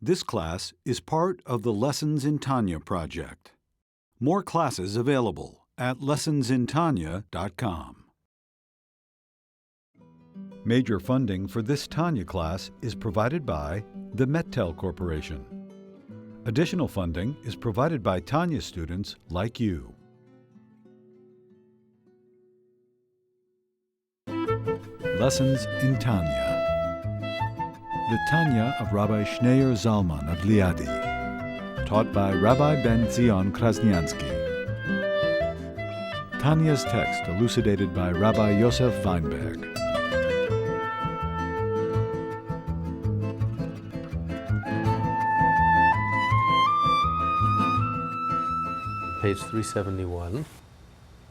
This class is part of the Lessons in Tanya project. More classes available at lessonsintanya.com. Major funding for this Tanya class is provided by the Mettel Corporation. Additional funding is provided by Tanya students like you. Lessons in Tanya. The Tanya of Rabbi Schneur Zalman of Liadi, taught by Rabbi Ben Zion Krasnianski. Tanya's text elucidated by Rabbi Yosef Weinberg. Page 371.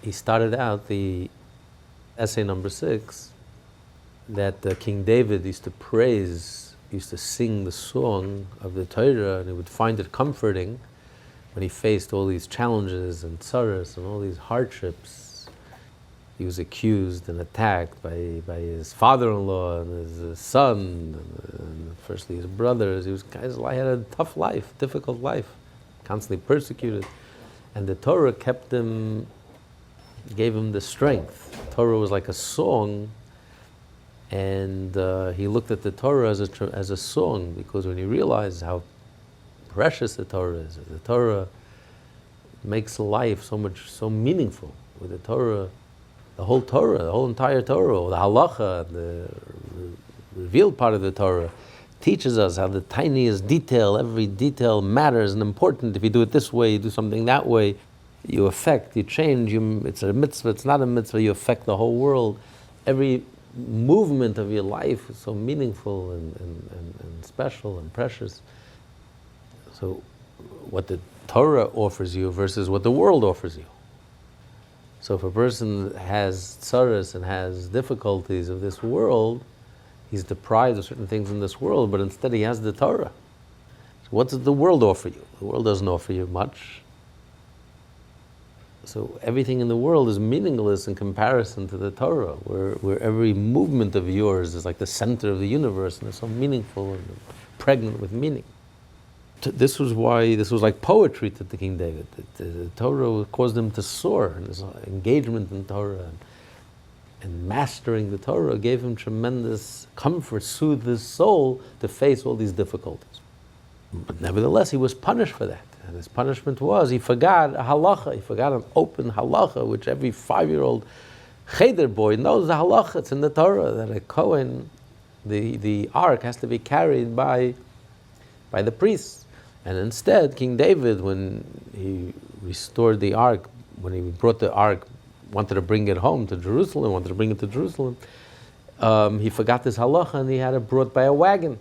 He started out the essay number 6 that King David used to sing the song of the Torah, and he would find it comforting when he faced all these challenges and tzaras and all these hardships. He was accused and attacked by his father-in-law and his son, and firstly his brothers. He had a tough life, difficult life, constantly persecuted. And the Torah gave him the strength. Torah was like a song, and he looked at the Torah as a song, because when he realized how precious the Torah is, the Torah makes life so meaningful. With the Torah, the whole entire Torah, the halakha, the revealed part of the Torah, teaches us how the tiniest detail, every detail matters and important. If you do it this way, you do something that way, you affect, you change, it's a mitzvah, it's not a mitzvah, you affect the whole world. Every movement of your life is so meaningful and special and precious. So what the Torah offers you versus what the world offers you. So if a person has tzaras and has difficulties of this world, he's deprived of certain things in this world, but instead he has the Torah. So what does the world offer you? The world doesn't offer you much. So everything in the world is meaningless in comparison to the Torah, where every movement of yours is like the center of the universe, and it's so meaningful and pregnant with meaning. This was like poetry to the King David. The Torah caused him to soar, and his engagement in Torah and mastering the Torah gave him tremendous comfort, soothed his soul to face all these difficulties. But nevertheless, he was punished for that. And his punishment was, he forgot a halacha, he forgot an open halacha, which every 5-year-old cheder boy knows the halacha. It's in the Torah that a Kohen, the ark has to be carried by the priests. And instead, King David, when he restored the ark, when he brought the ark, wanted to bring it home to Jerusalem, he forgot this halacha and he had it brought by a wagon.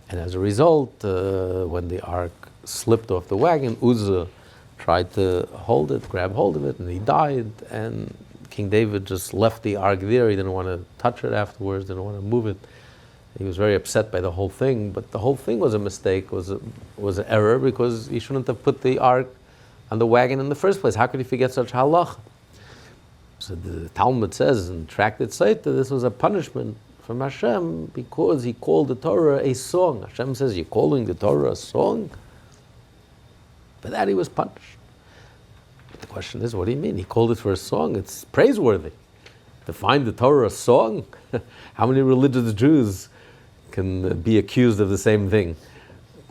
And as a result, when the ark slipped off the wagon, Uzzah tried to grab hold of it, and he died. And King David just left the ark there. He didn't want to touch it afterwards, didn't want to move it. He was very upset by the whole thing, but the whole thing was a mistake, was an error, because he shouldn't have put the ark on the wagon in the first place. How could he forget such halacha? So the Talmud says in Tractate Saita, this was a punishment from Hashem because he called the Torah a song. Hashem says, you're calling the Torah a song? For that he was punished. But the question is, what do you mean? He called it for a song. It's praiseworthy. To find the Torah a song? How many religious Jews can be accused of the same thing?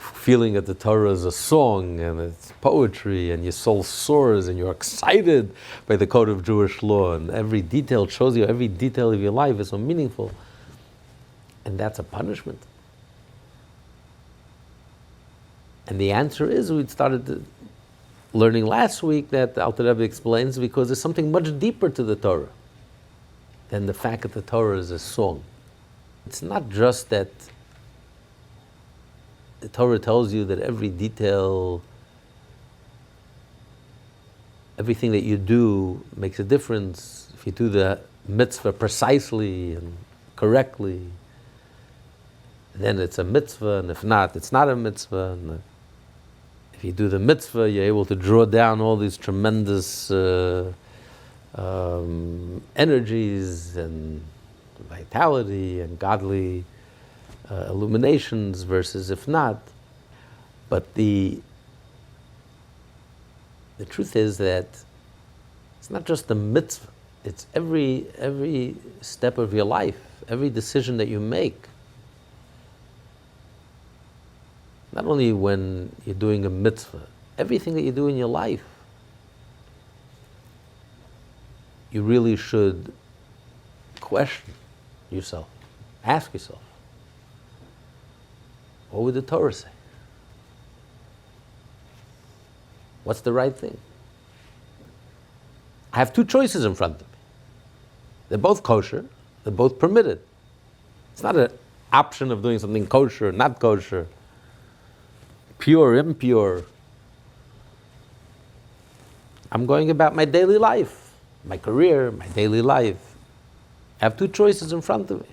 Feeling that the Torah is a song and it's poetry and your soul soars and you're excited by the code of Jewish law, and every detail shows you, every detail of your life is so meaningful. And that's a punishment. And the answer is, we started learning last week that the Alter Rebbe explains, because there's something much deeper to the Torah than the fact that the Torah is a song. It's not just that the Torah tells you that every detail, everything that you do makes a difference. If you do the mitzvah precisely and correctly, then it's a mitzvah, and if not, it's not a mitzvah. And if you do the mitzvah, you're able to draw down all these tremendous energies and vitality and godly illuminations versus if not. But the truth is that it's not just the mitzvah, it's every step of your life, every decision that you make. Not only when you're doing a mitzvah, everything that you do in your life, you really should question yourself, ask yourself, what would the Torah say? What's the right thing? I have two choices in front of me. They're both kosher, they're both permitted. It's not an option of doing something kosher, not kosher, pure, impure. I'm going about my daily life, my career, my daily life. I have two choices in front of me.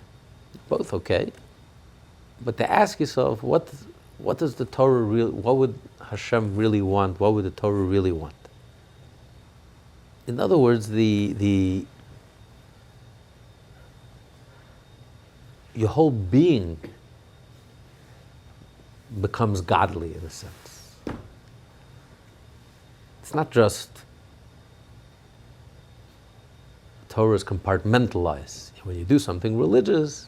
Both okay. But to ask yourself, what does the Torah really, what would Hashem really want? What would the Torah really want? In other words, your whole being becomes godly in a sense. It's not just Torah is compartmentalized. When you do something religious,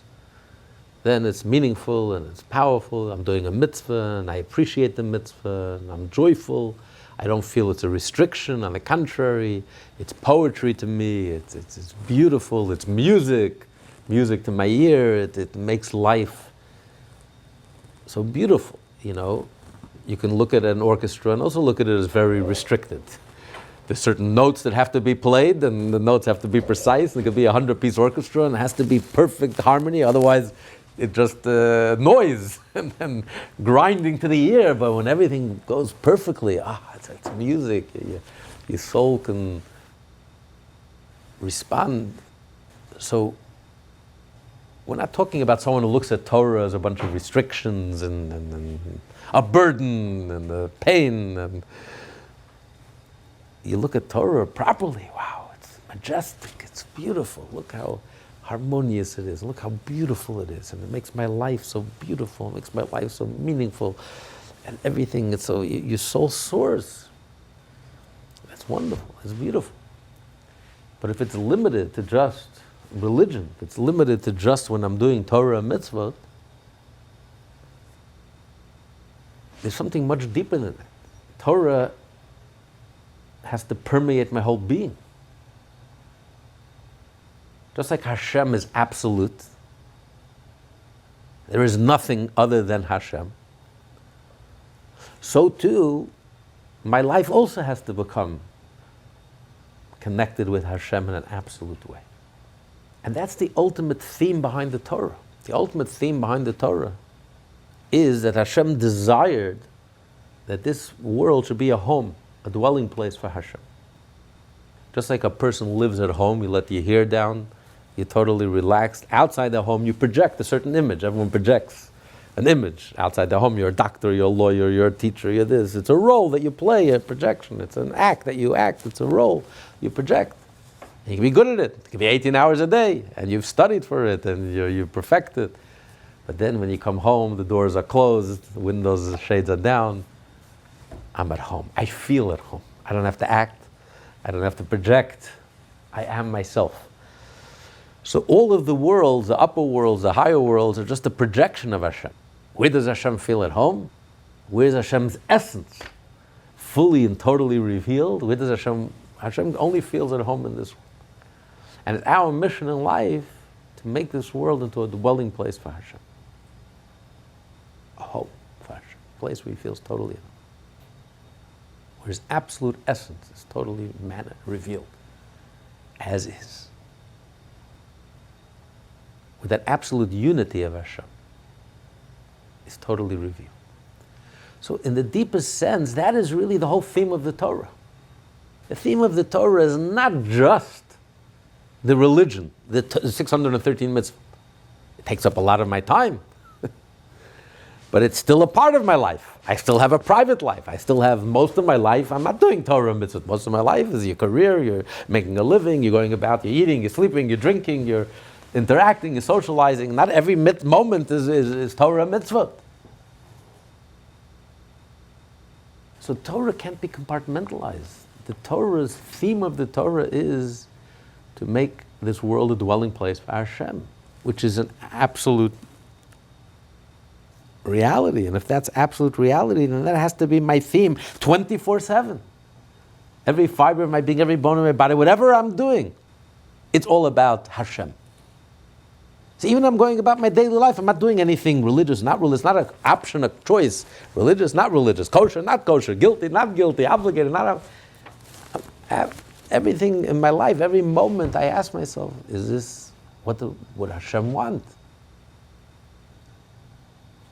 then it's meaningful and it's powerful. I'm doing a mitzvah and I appreciate the mitzvah and I'm joyful. I don't feel it's a restriction. On the contrary, it's poetry to me. It's beautiful. It's music to my ear. It makes life so beautiful. You know, you can look at an orchestra and also look at it as very restricted. There's certain notes that have to be played, and the notes have to be precise. It could be a 100-piece orchestra, and it has to be perfect harmony. Otherwise, it's just noise and grinding to the ear. But when everything goes perfectly, it's music. Your soul can respond. So we're not talking about someone who looks at Torah as a bunch of restrictions and a burden and a pain. And you look at Torah properly, wow, it's majestic, it's beautiful. Look how harmonious it is. Look how beautiful it is. And it makes my life so beautiful. It makes my life so meaningful. And everything, it's so, your soul soars. That's wonderful, it's beautiful. But if it's limited to just religion, if it's limited to just when I'm doing Torah and mitzvot, there's something much deeper than that. Torah has to permeate my whole being. Just like Hashem is absolute, there is nothing other than Hashem, so too, my life also has to become connected with Hashem in an absolute way. And that's the ultimate theme behind the Torah. The ultimate theme behind the Torah is that Hashem desired that this world should be a home, a dwelling place for Hashem. Just like a person lives at home, you let your hair down, you're totally relaxed. Outside the home, you project a certain image. Everyone projects an image. Outside the home, you're a doctor, you're a lawyer, you're a teacher, you're this. It's a role that you play, a projection. It's an act that you act. It's a role you project. And you can be good at it. It can be 18 hours a day, and you've studied for it, and you've perfected. But then when you come home, the doors are closed, the windows, the shades are down. I'm at home. I feel at home. I don't have to act. I don't have to project. I am myself. So all of the worlds, the upper worlds, the higher worlds, are just a projection of Hashem. Where does Hashem feel at home? Where's Hashem's essence? Fully and totally revealed. Where does Hashem only feels at home in this world. And it's our mission in life to make this world into a dwelling place for Hashem. A home for Hashem. A place where he feels totally at home. Where his absolute essence is totally revealed. As is. With that absolute unity of Hashem is totally revealed. So in the deepest sense, that is really the whole theme of the Torah. The theme of the Torah is not just the religion, the 613 mitzvot. It takes up a lot of my time. But it's still a part of my life. I still have a private life. I still have most of my life. I'm not doing Torah mitzvot. Most of my life is your career, you're making a living, you're going about, you're eating, you're sleeping, you're drinking, you're interacting, you're socializing. Not every moment is Torah mitzvah. So Torah can't be compartmentalized. The Torah's theme of the Torah is to make this world a dwelling place for Hashem, which is an absolute reality. And if that's absolute reality, then that has to be my theme 24/7. Every fiber of my being, every bone of my body, whatever I'm doing, it's all about Hashem. So even I'm going about my daily life, I'm not doing anything religious, not religious, not an option, a choice, religious, not religious, kosher, not kosher, guilty, not guilty, obligated, not everything in my life, every moment I ask myself, is this what Hashem want?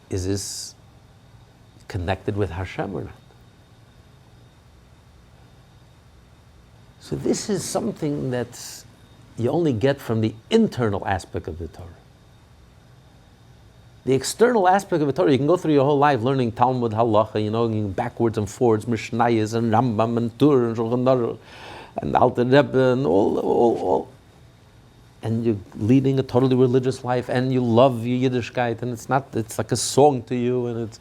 Is this connected with Hashem or not? So this is something that you only get from the internal aspect of the Torah. The external aspect of the Torah, you can go through your whole life learning Talmud, Halacha, going backwards and forwards, Mishnayos and Rambam and Torah and Shulchan Aruch and Alter Rebbe and all. And you're leading a totally religious life and you love your Yiddishkeit and it's like a song to you and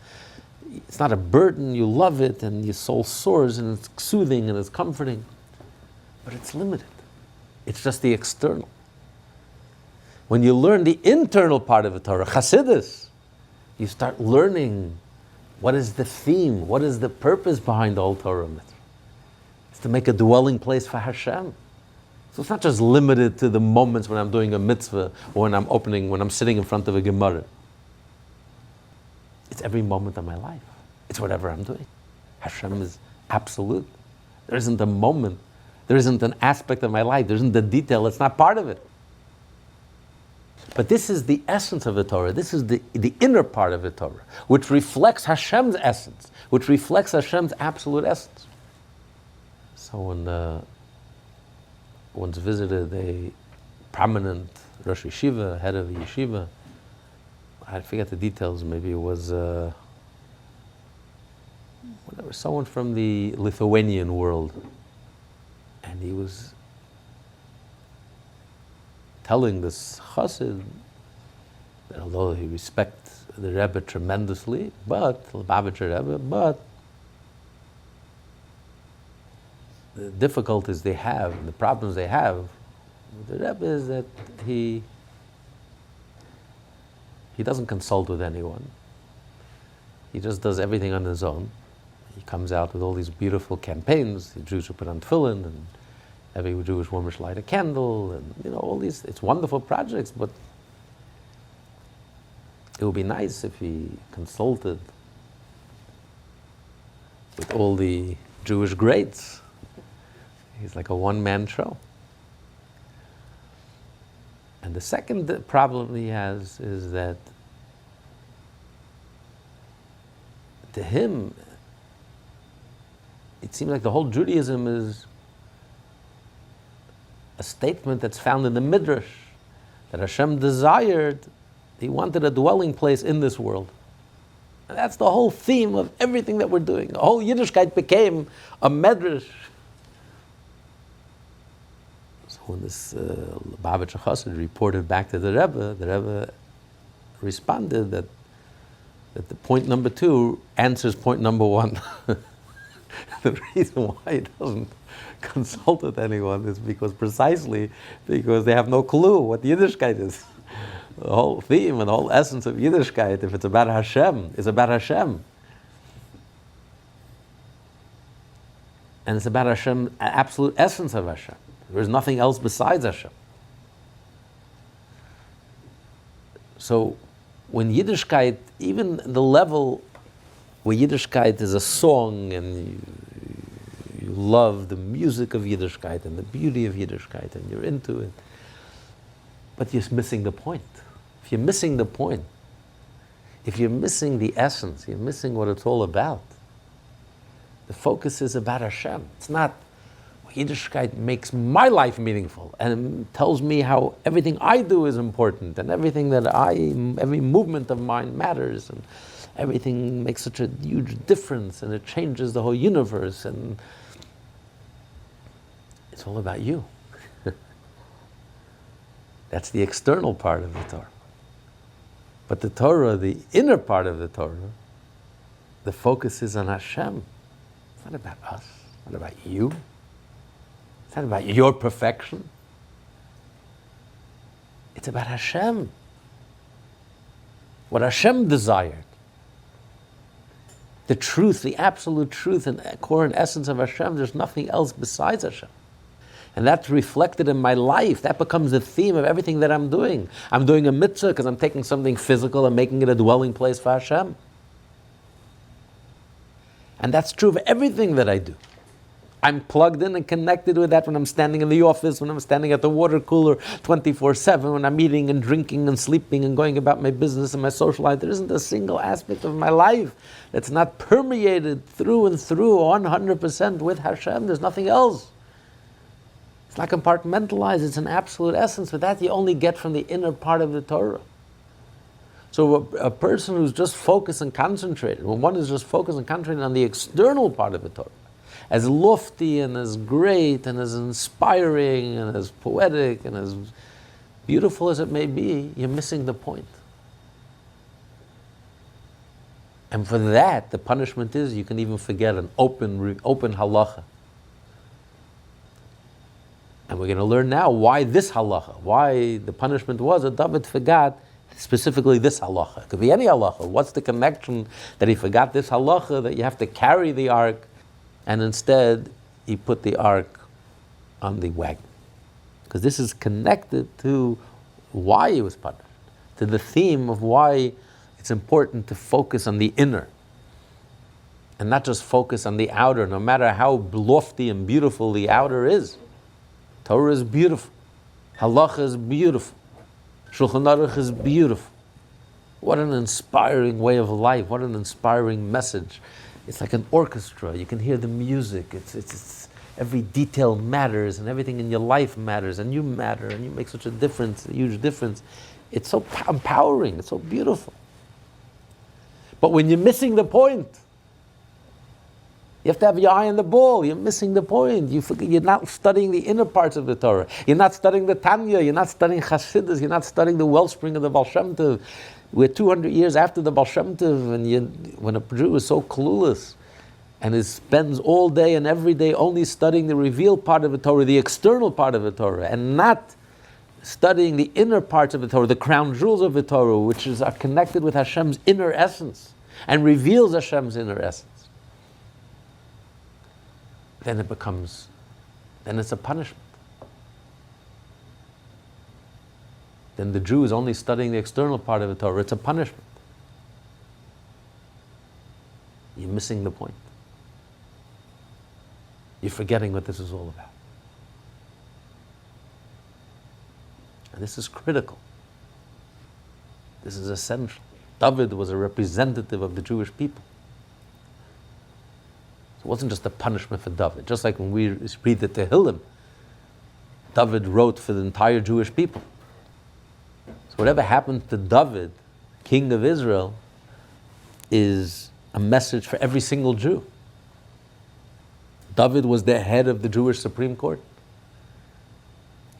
it's not a burden, you love it and your soul soars and it's soothing and it's comforting. But it's limited. It's just the external. When you learn the internal part of the Torah, Chassidus, you start learning what is the theme, what is the purpose behind the whole Torah mitzvah. It's to make a dwelling place for Hashem. So it's not just limited to the moments when I'm doing a mitzvah or when I'm sitting in front of a Gemara. It's every moment of my life. It's whatever I'm doing. Hashem is absolute. There isn't a moment, there isn't an aspect of my life, there isn't a detail, it's not part of it. But this is the essence of the Torah. This is the inner part of the Torah, which reflects Hashem's essence, which reflects Hashem's absolute essence. Someone once visited a prominent Rosh Yeshiva, head of the yeshiva. I forget the details. Maybe it was someone from the Lithuanian world, and he was telling this chassid that although he respects the Rebbe tremendously, but Lubavitcher Rebbe, but the difficulties they have, and the problems they have with the Rebbe is that he doesn't consult with anyone. He just does everything on his own. He comes out with all these beautiful campaigns. The Jews should put on tefillin, and every Jewish woman should light a candle, and all these. It's wonderful projects, but it would be nice if he consulted with all the Jewish greats. He's like a one-man show. And the second problem he has is that to him, it seems like the whole Judaism is a statement that's found in the Midrash, that Hashem desired, he wanted a dwelling place in this world. And that's the whole theme of everything that we're doing. The whole Yiddishkeit became a Midrash. So when this Lubavitcher Chassid reported back to the Rebbe responded that the point number 2 answers point number 1. The reason why he doesn't consult with anyone is precisely because they have no clue what Yiddishkeit is. The whole theme and the whole essence of Yiddishkeit, if it's about Hashem, is about Hashem. And it's about Hashem, absolute essence of Hashem. There is nothing else besides Hashem. So when Yiddishkeit, even the level where Yiddishkeit is a song and you love the music of Yiddishkeit and the beauty of Yiddishkeit and you're into it, but you're missing the point. If you're missing the point, if you're missing the essence, you're missing what it's all about. The focus is about Hashem. It's not Yiddishkeit makes my life meaningful and tells me how everything I do is important and everything that every movement of mine matters and everything makes such a huge difference and it changes the whole universe and it's all about you. That's the external part of the Torah. But the Torah, the inner part of the Torah, the focus is on Hashem. It's not about us. It's not about you. It's not about your perfection. It's about Hashem. What Hashem desired. The truth, the absolute truth and core and essence of Hashem, there's nothing else besides Hashem. And that's reflected in my life. That becomes the theme of everything that I'm doing. I'm doing a mitzvah because I'm taking something physical and making it a dwelling place for Hashem. And that's true of everything that I do. I'm plugged in and connected with that when I'm standing in the office, when I'm standing at the water cooler 24/7, when I'm eating and drinking and sleeping and going about my business and my social life. There isn't a single aspect of my life that's not permeated through and through 100% with Hashem. There's nothing else. It's not compartmentalized, it's an absolute essence, but that you only get from the inner part of the Torah. So a person who's just focused and concentrated, when one is just focused and concentrated on the external part of the Torah, as lofty and as great and as inspiring and as poetic and as beautiful as it may be, you're missing the point. And for that, the punishment is you can even forget an open halacha. And we're going to learn now why this halacha, why the punishment was that David forgot specifically this halacha. It could be any halacha. What's the connection that he forgot this halacha, that you have to carry the ark, and instead he put the ark on the wagon? Because this is connected to why he was punished, to the theme of why it's important to focus on the inner and not just focus on the outer, no matter how lofty and beautiful the outer is. Torah is beautiful. Halacha is beautiful. Shulchan Aruch is beautiful. What an inspiring way of life. What an inspiring message. It's like an orchestra. You can hear the music. It's every detail matters, and everything in your life matters, and you matter, and you make such a difference, a huge difference. It's so empowering. It's so beautiful. But when you're missing the point, you have to have your eye on the ball. You're missing the point. You're not studying the inner parts of the Torah. You're not studying the Tanya. You're not studying Chassidus. You're not studying the wellspring of the Baal Shem Tov. We're 200 years after the Baal Shem Tov, and when a Jew is so clueless and spends all day and every day only studying the revealed part of the Torah, the external part of the Torah, and not studying the inner parts of the Torah, the crown jewels of the Torah, which are connected with Hashem's inner essence and reveals Hashem's inner essence, then it's a punishment. Then the Jew is only studying the external part of the Torah. It's a punishment. You're missing the point. You're forgetting what this is all about. And this is critical. This is essential. David was a representative of the Jewish people. So it wasn't just a punishment for David. Just like when we read the Tehillim, David wrote for the entire Jewish people. So whatever happened to David, king of Israel, is a message for every single Jew. David was the head of the Jewish Supreme Court.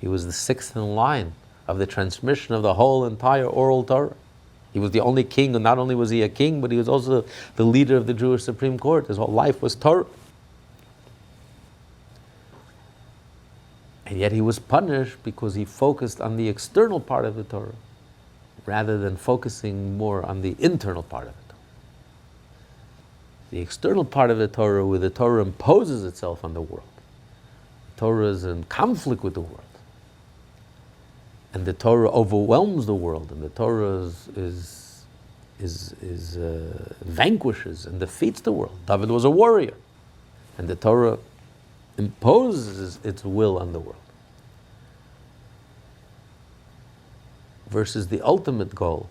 He was the sixth in line of the transmission of the whole entire oral Torah. He was the only king, and not only was he a king, but he was also the leader of the Jewish Supreme Court. His whole life was Torah. And yet he was punished because he focused on the external part of the Torah rather than focusing more on the internal part of the Torah. The external part of the Torah, where the Torah imposes itself on the world. The Torah is in conflict with the world. And the Torah overwhelms the world, and the Torah vanquishes and defeats the world. David was a warrior, and the Torah imposes its will on the world. Versus the ultimate goal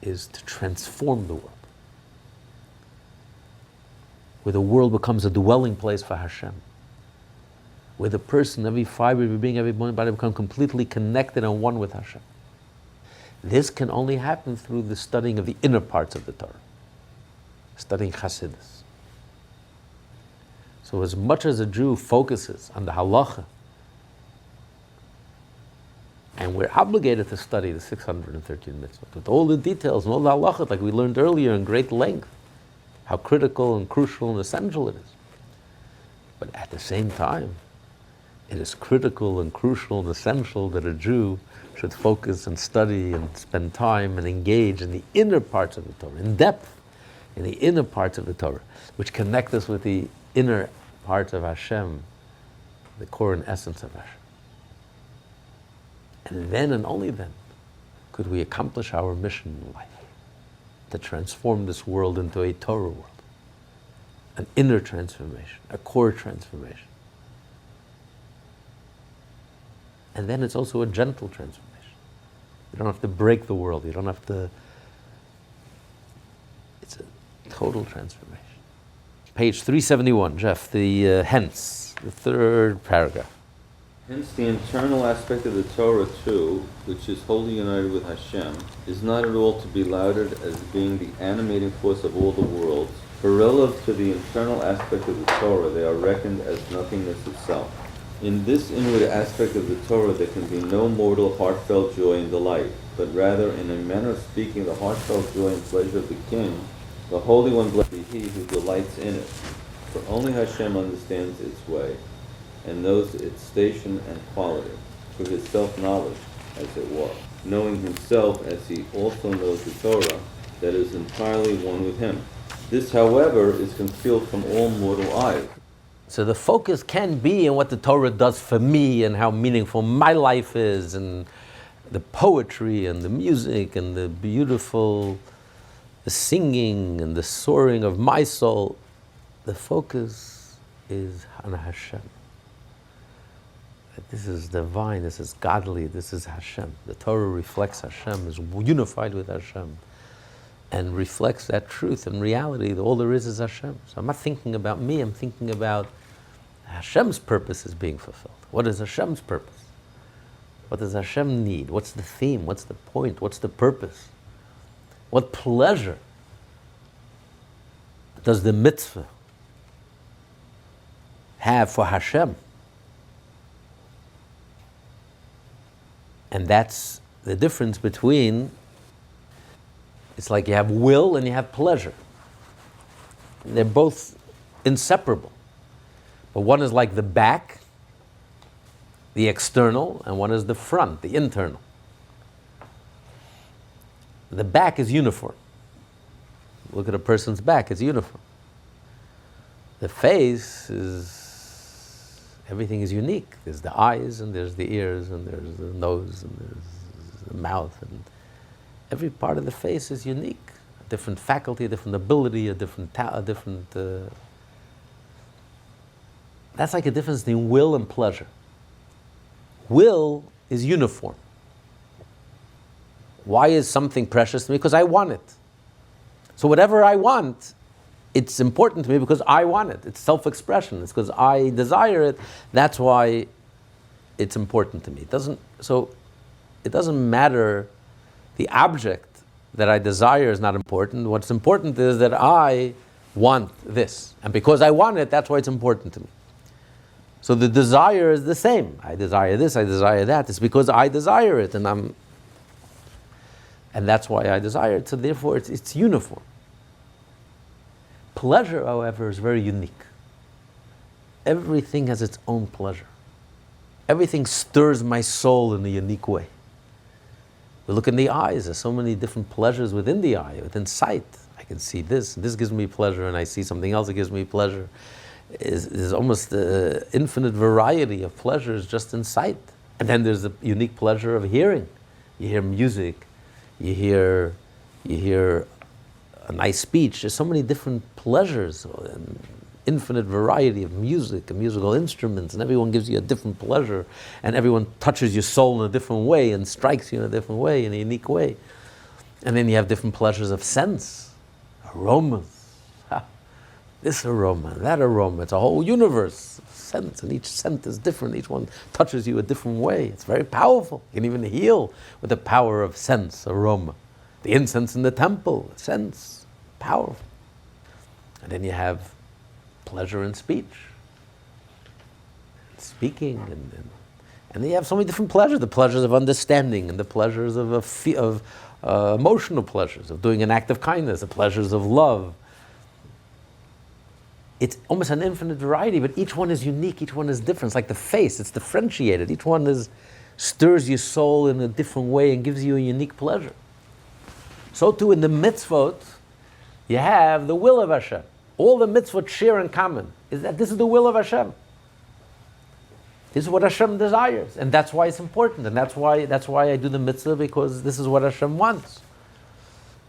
is to transform the world, where the world becomes a dwelling place for Hashem, where the person, every fiber of your being, every body become completely connected and one with Hashem. This can only happen through the studying of the inner parts of the Torah, studying Chassidus. So as much as a Jew focuses on the halacha And we're obligated to study the 613 mitzvot with all the details and all the halachot, like we learned earlier in great length, how critical and crucial and essential it is. But at the same time, it is critical and crucial and essential that a Jew should focus and study and spend time and engage in the inner parts of the Torah, in depth, in the inner parts of the Torah, which connect us with the inner parts of Hashem, the core and essence of Hashem. And then and only then could we accomplish our mission in life, to transform this world into a Torah world, an inner transformation, a core transformation. And then it's also a gentle transformation. You don't have to break the world. You don't have to... It's a total transformation. Page 371, Jeff, the hence, the third paragraph. Hence the internal aspect of the Torah too, which is wholly united with Hashem, is not at all to be lauded as being the animating force of all the worlds. For relative to the internal aspect of the Torah, they are reckoned as nothingness itself. In this inward aspect of the Torah there can be no mortal heartfelt joy and delight, but rather, in a manner of speaking, the heartfelt joy and pleasure of the King, the Holy One, blessed be He who delights in it. For only Hashem understands its way, and knows its station and quality, through His self-knowledge, as it were, knowing Himself as He also knows the Torah, that is entirely one with Him. This, however, is concealed from all mortal eyes. So the focus can be in what the Torah does for me and how meaningful my life is, and the poetry and the music and the beautiful the singing and the soaring of my soul. The focus is on Hashem. This is divine, this is godly, this is Hashem. The Torah reflects Hashem, is unified with Hashem, and reflects that truth and reality that all there is Hashem. So I'm not thinking about me, I'm thinking about Hashem's purpose is being fulfilled. What is Hashem's purpose? What does Hashem need? What's the theme? What's the point? What's the purpose? What pleasure does the mitzvah have for Hashem? And that's the difference between, it's like you have will and you have pleasure. They're both inseparable. But one is like the back, the external, and one is the front, the internal. The back is uniform. Look at a person's back, it's uniform. The face is, everything is unique. There's the eyes, and there's the ears, and there's the nose, and there's the mouth, and every part of the face is unique. A different faculty, a different ability, a different that's like a difference between will and pleasure. Will is uniform. Why is something precious to me? Because I want it. So whatever I want, it's important to me because I want it. It's self-expression. It's because I desire it. That's why it's important to me. It doesn't matter. The object that I desire is not important. What's important is that I want this. And because I want it, that's why it's important to me. So the desire is the same. I desire this, I desire that. It's because I desire it, and that's why I desire it. So therefore, it's uniform. Pleasure, however, is very unique. Everything has its own pleasure. Everything stirs my soul in a unique way. We look in the eyes. There's so many different pleasures within the eye, within sight. I can see this. This gives me pleasure, and I see something else that gives me pleasure. Is almost an infinite variety of pleasures just in sight. And then there's the unique pleasure of hearing. You hear music, you hear a nice speech. There's so many different pleasures, an infinite variety of music and musical instruments, and everyone gives you a different pleasure, and everyone touches your soul in a different way and strikes you in a different way, in a unique way. And then you have different pleasures of sense, aromas. This aroma, that aroma, it's a whole universe of scents, and each scent is different. Each one touches you a different way. It's very powerful. You can even heal with the power of sense, aroma. The incense in the temple, sense, powerful. And then you have pleasure in speech, speaking, and And then you have so many different pleasures, the pleasures of understanding and the pleasures of emotional pleasures, of doing an act of kindness, the pleasures of love. It's almost an infinite variety, but each one is unique, each one is different. It's like the face, it's differentiated. Each one stirs your soul in a different way and gives you a unique pleasure. So too in the mitzvot, you have the will of Hashem. All the mitzvot share in common is that this is the will of Hashem. This is what Hashem desires, and that's why it's important, and that's why I do the mitzvah, because this is what Hashem wants.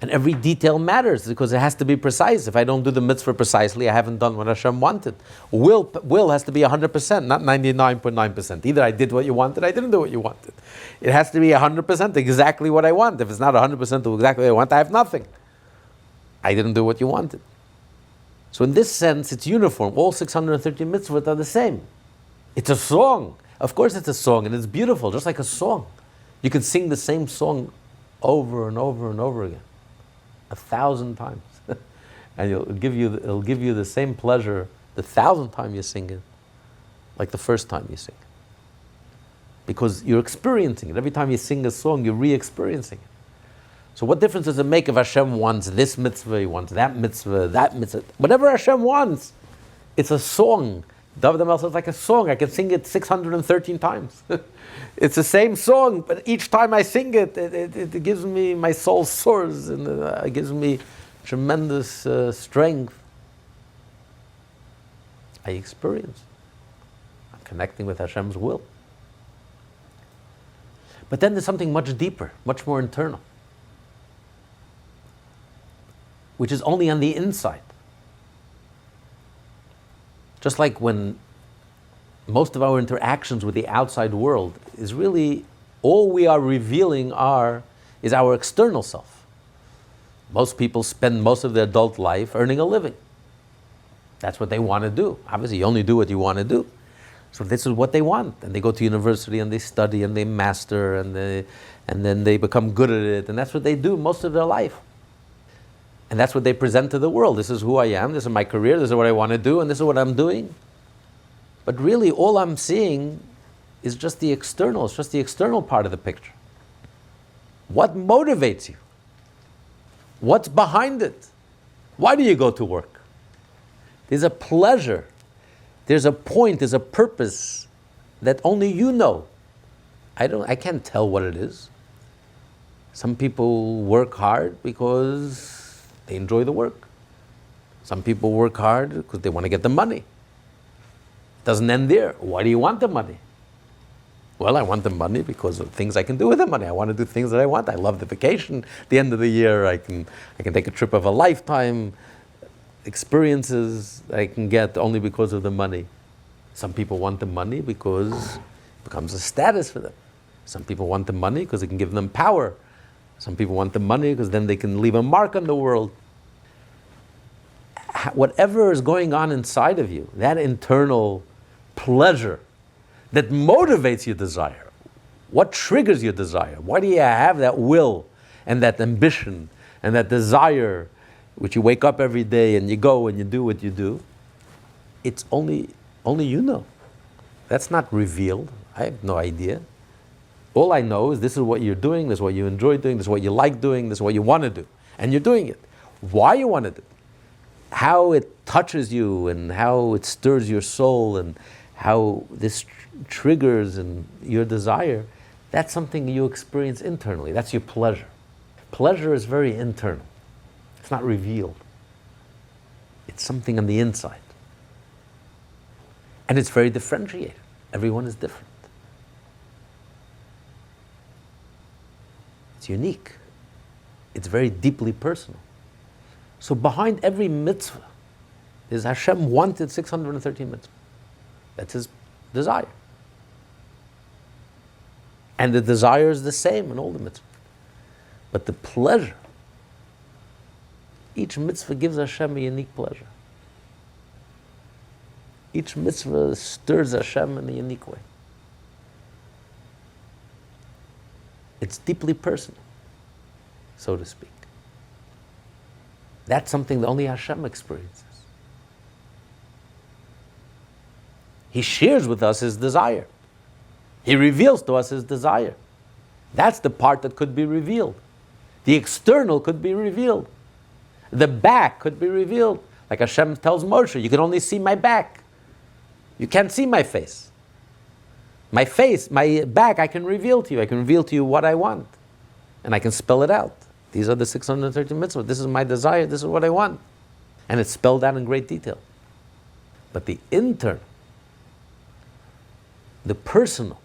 And every detail matters, because it has to be precise. If I don't do the mitzvah precisely, I haven't done what Hashem wanted. Will has to be 100%, not 99.9%. Either I did what you wanted, I didn't do what you wanted. It has to be 100% exactly what I want. If it's not 100% exactly what I want, I have nothing. I didn't do what you wanted. So in this sense, it's uniform. All 613 mitzvot are the same. It's a song. Of course it's a song, and it's beautiful, just like a song. You can sing the same song over and over and over again, 1,000 times. And it'll give you the same pleasure the 1,000th time you sing it, like the first time you sing it. Because you're experiencing it. Every time you sing a song, you're re-experiencing it. So what difference does it make if Hashem wants this mitzvah, he wants that mitzvah, whatever Hashem wants, it's a song. David HaMelech says it's like a song. I can sing it 613 times. It's the same song, but each time I sing it, it gives me, my soul soars, and it gives me tremendous strength. I experience. I'm connecting with Hashem's will. But then there's something much deeper, much more internal, which is only on the inside. Just like when most of our interactions with the outside world is really, all we are revealing is our external self. Most people spend most of their adult life earning a living. That's what they want to do. Obviously, you only do what you want to do. So this is what they want. And they go to university and they study and they master and then they become good at it. And that's what they do most of their life. And that's what they present to the world. This is who I am, this is my career, this is what I want to do, and this is what I'm doing. But really, all I'm seeing is just the external. It's just the external part of the picture. What motivates you? What's behind it? Why do you go to work? There's a pleasure. There's a point, there's a purpose that only you know. I can't tell what it is. Some people work hard because they enjoy the work. Some people work hard because they want to get the money. It doesn't end there. Why do you want the money? Well, I want the money because of things I can do with the money. I want to do things that I want. I love the vacation. At the end of the year, I can take a trip of a lifetime. Experiences I can get only because of the money. Some people want the money because it becomes a status for them. Some people want the money because it can give them power. Some people want the money because then they can leave a mark on the world. Whatever is going on inside of you, that internal pleasure that motivates your desire, what triggers your desire? Why do you have that will and that ambition and that desire, which you wake up every day and you go and you do what you do? It's only you know. That's not revealed. I have no idea. All I know is this is what you're doing, this is what you enjoy doing, this is what you like doing, this is what you want to do. And you're doing it. Why you want to do it, how it touches you and how it stirs your soul and how this triggers and your desire, that's something you experience internally. That's your pleasure. Pleasure is very internal. It's not revealed. It's something on the inside. And it's very differentiated. Everyone is different. It's unique. It's very deeply personal. So behind every mitzvah is Hashem wanted 613 mitzvahs. That's His desire. And the desire is the same in all the mitzvahs. But the pleasure, each mitzvah gives Hashem a unique pleasure. Each mitzvah stirs Hashem in a unique way. It's deeply personal, so to speak. That's something that only Hashem experiences. He shares with us His desire. He reveals to us his desire. That's the part that could be revealed. The external could be revealed. The back could be revealed. Like Hashem tells Moshe, you can only see my back. You can't see my face. My face, my back, I can reveal to you. I can reveal to you what I want. And I can spell it out. These are the 613 mitzvot. This is my desire. This is what I want. And it's spelled out in great detail. But the internal, the personal,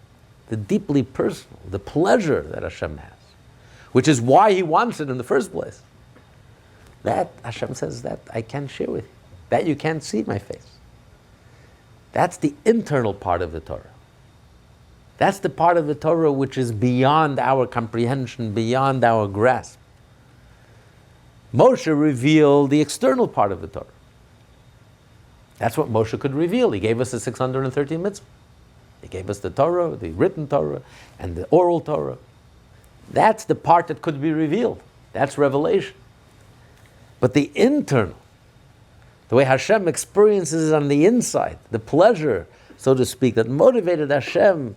the deeply personal, the pleasure that Hashem has, which is why he wants it in the first place, that Hashem says that I can't share with you. That you can't see my face. That's the internal part of the Torah. That's the part of the Torah which is beyond our comprehension, beyond our grasp. Moshe revealed the external part of the Torah. That's what Moshe could reveal. He gave us the 613 mitzvot. He gave us the Torah, the written Torah, and the oral Torah. That's the part that could be revealed. That's revelation. But the internal, the way Hashem experiences it on the inside, the pleasure, so to speak, that motivated Hashem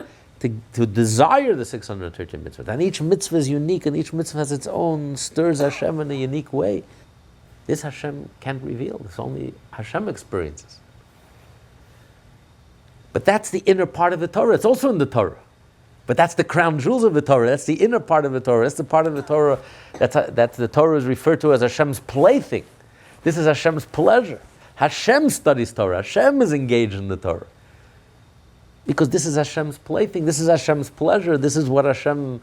to desire the 613 mitzvot. And each mitzvah is unique, and each mitzvah has its own, stirs Hashem in a unique way. This Hashem can't reveal. It's only Hashem experiences. But that's the inner part of the Torah. It's also in the Torah. But that's the crown jewels of the Torah. That's the inner part of the Torah. That's the part of the Torah that the Torah is referred to as Hashem's plaything. This is Hashem's pleasure. Hashem studies Torah. Hashem is engaged in the Torah. Because this is Hashem's plaything. This is Hashem's pleasure. This is what Hashem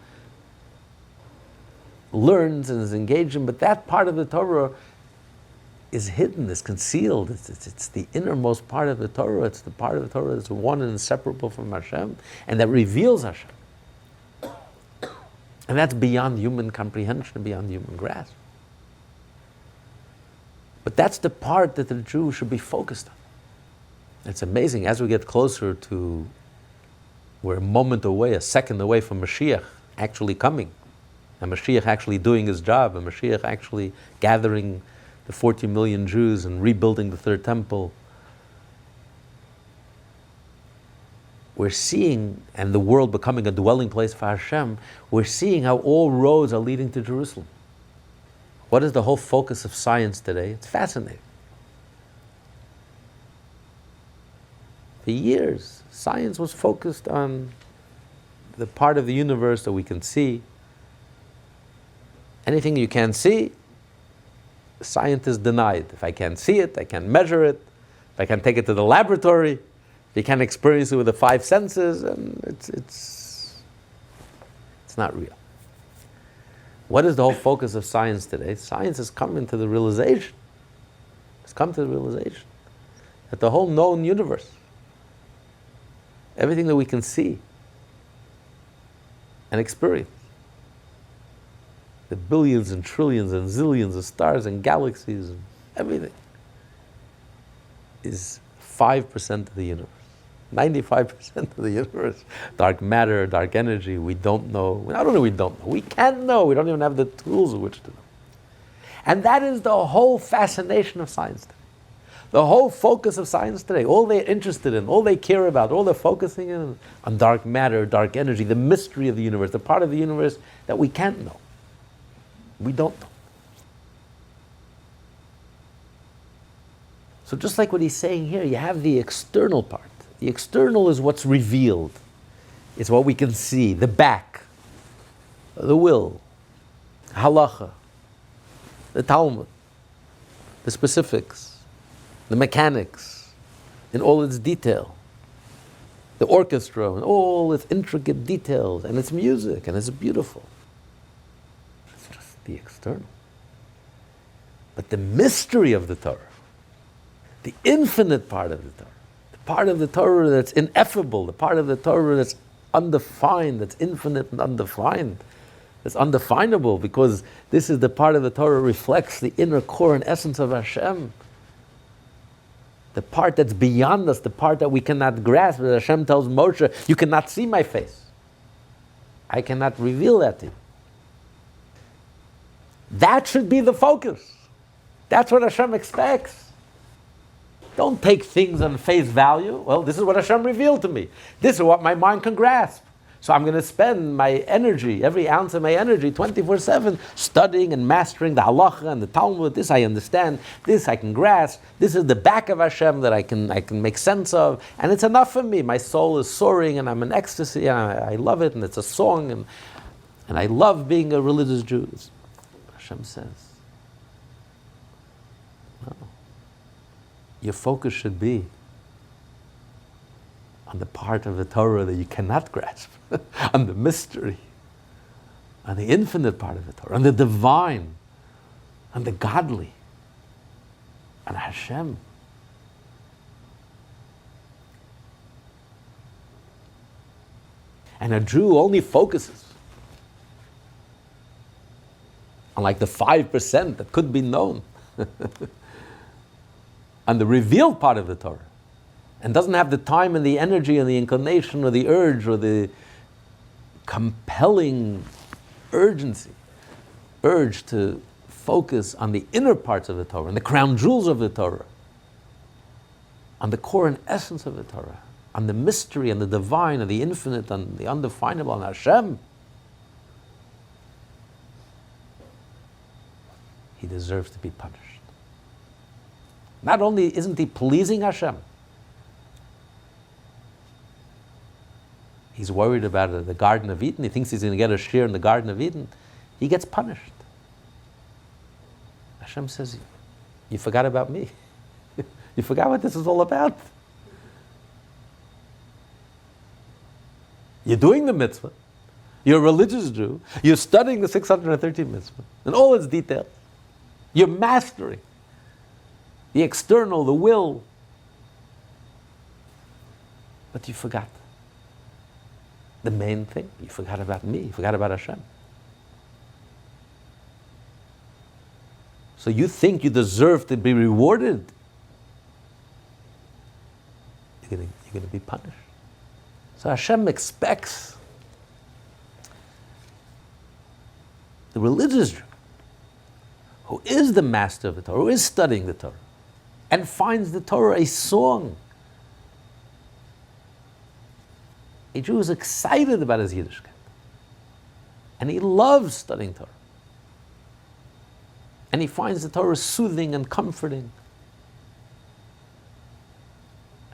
learns and is engaged in. But that part of the Torah is hidden, is concealed. It's the innermost part of the Torah. It's the part of the Torah that's one and inseparable from Hashem, and that reveals Hashem. And that's beyond human comprehension, beyond human grasp. But that's the part that the Jew should be focused on. It's amazing, as we get closer to, we're a moment away, a second away from Mashiach actually coming, and Mashiach actually doing his job, and Mashiach actually gathering the 40 million Jews and rebuilding the third temple. We're seeing, and the world becoming a dwelling place for Hashem, we're seeing how all roads are leading to Jerusalem. What is the whole focus of science today? It's fascinating. For years, science was focused on the part of the universe that we can see. Anything you can't see, scientists denied. If I can't see it, I can't measure it. If I can't take it to the laboratory, if you can't experience it with the five senses, and it's not real. What is the whole focus of science today? Science has come into the realization. It's come to the realization that the whole known universe, everything that we can see and experience, the billions and trillions and zillions of stars and galaxies and everything, is 5% of the universe. 95% of the universe. Dark matter, dark energy, we don't know. Not only we don't know, we can't know. We don't even have the tools with which to know. And that is the whole fascination of science today. The whole focus of science today. All they're interested in, all they care about, all they're focusing in on dark matter, dark energy, the mystery of the universe, the part of the universe that we can't know. We don't know. So just like what he's saying here, you have the external part. The external is what's revealed. It's what we can see, the back, the will, halacha, the Talmud, the specifics, the mechanics, in all its detail, the orchestra, and all its intricate details, and its music, and it's beautiful. It's just the external. But the mystery of the Torah, the infinite part of the Torah, the part of the Torah that's ineffable, the part of the Torah that's undefined, that's infinite and undefined, that's undefinable, because this is the part of the Torah reflects the inner core and essence of Hashem. The part that's beyond us, the part that we cannot grasp. As Hashem tells Moshe, you cannot see my face. I cannot reveal that to you. That should be the focus. That's what Hashem expects. Don't take things on face value. Well, this is what Hashem revealed to me. This is what my mind can grasp. So I'm going to spend my energy, every ounce of my energy, 24/7, studying and mastering the halakha and the Talmud. This I understand. This I can grasp. This is the back of Hashem that I can make sense of. And it's enough for me. My soul is soaring and I'm in ecstasy and I love it and it's a song and I love being a religious Jew. Hashem says, no. Your focus should be on the part of the Torah that you cannot grasp, on the mystery, on the infinite part of the Torah, on the divine, on the godly, on Hashem. And a Jew only focuses on like the 5% that could be known, on the revealed part of the Torah, and doesn't have the time and the energy and the inclination or the urge or the compelling urge to focus on the inner parts of the Torah, and the crown jewels of the Torah, on the core and essence of the Torah, on the mystery and the divine and the infinite and the undefinable and Hashem, he deserves to be punished. Not only isn't he pleasing Hashem, he's worried about the Garden of Eden. He thinks he's going to get a share in the Garden of Eden. He gets punished. Hashem says, you forgot about me. You forgot what this is all about. You're doing the mitzvah. You're a religious Jew. You're studying the 613 mitzvah and all its details. You're mastering the external, the will. But you forgot the main thing. You forgot about me. You forgot about Hashem. So you think you deserve to be rewarded. You're going to be punished. So Hashem expects the religious Jew, who is the master of the Torah, who is studying the Torah, and finds the Torah a song. A Jew is excited about his Yiddishkeit. And he loves studying Torah. And he finds the Torah soothing and comforting.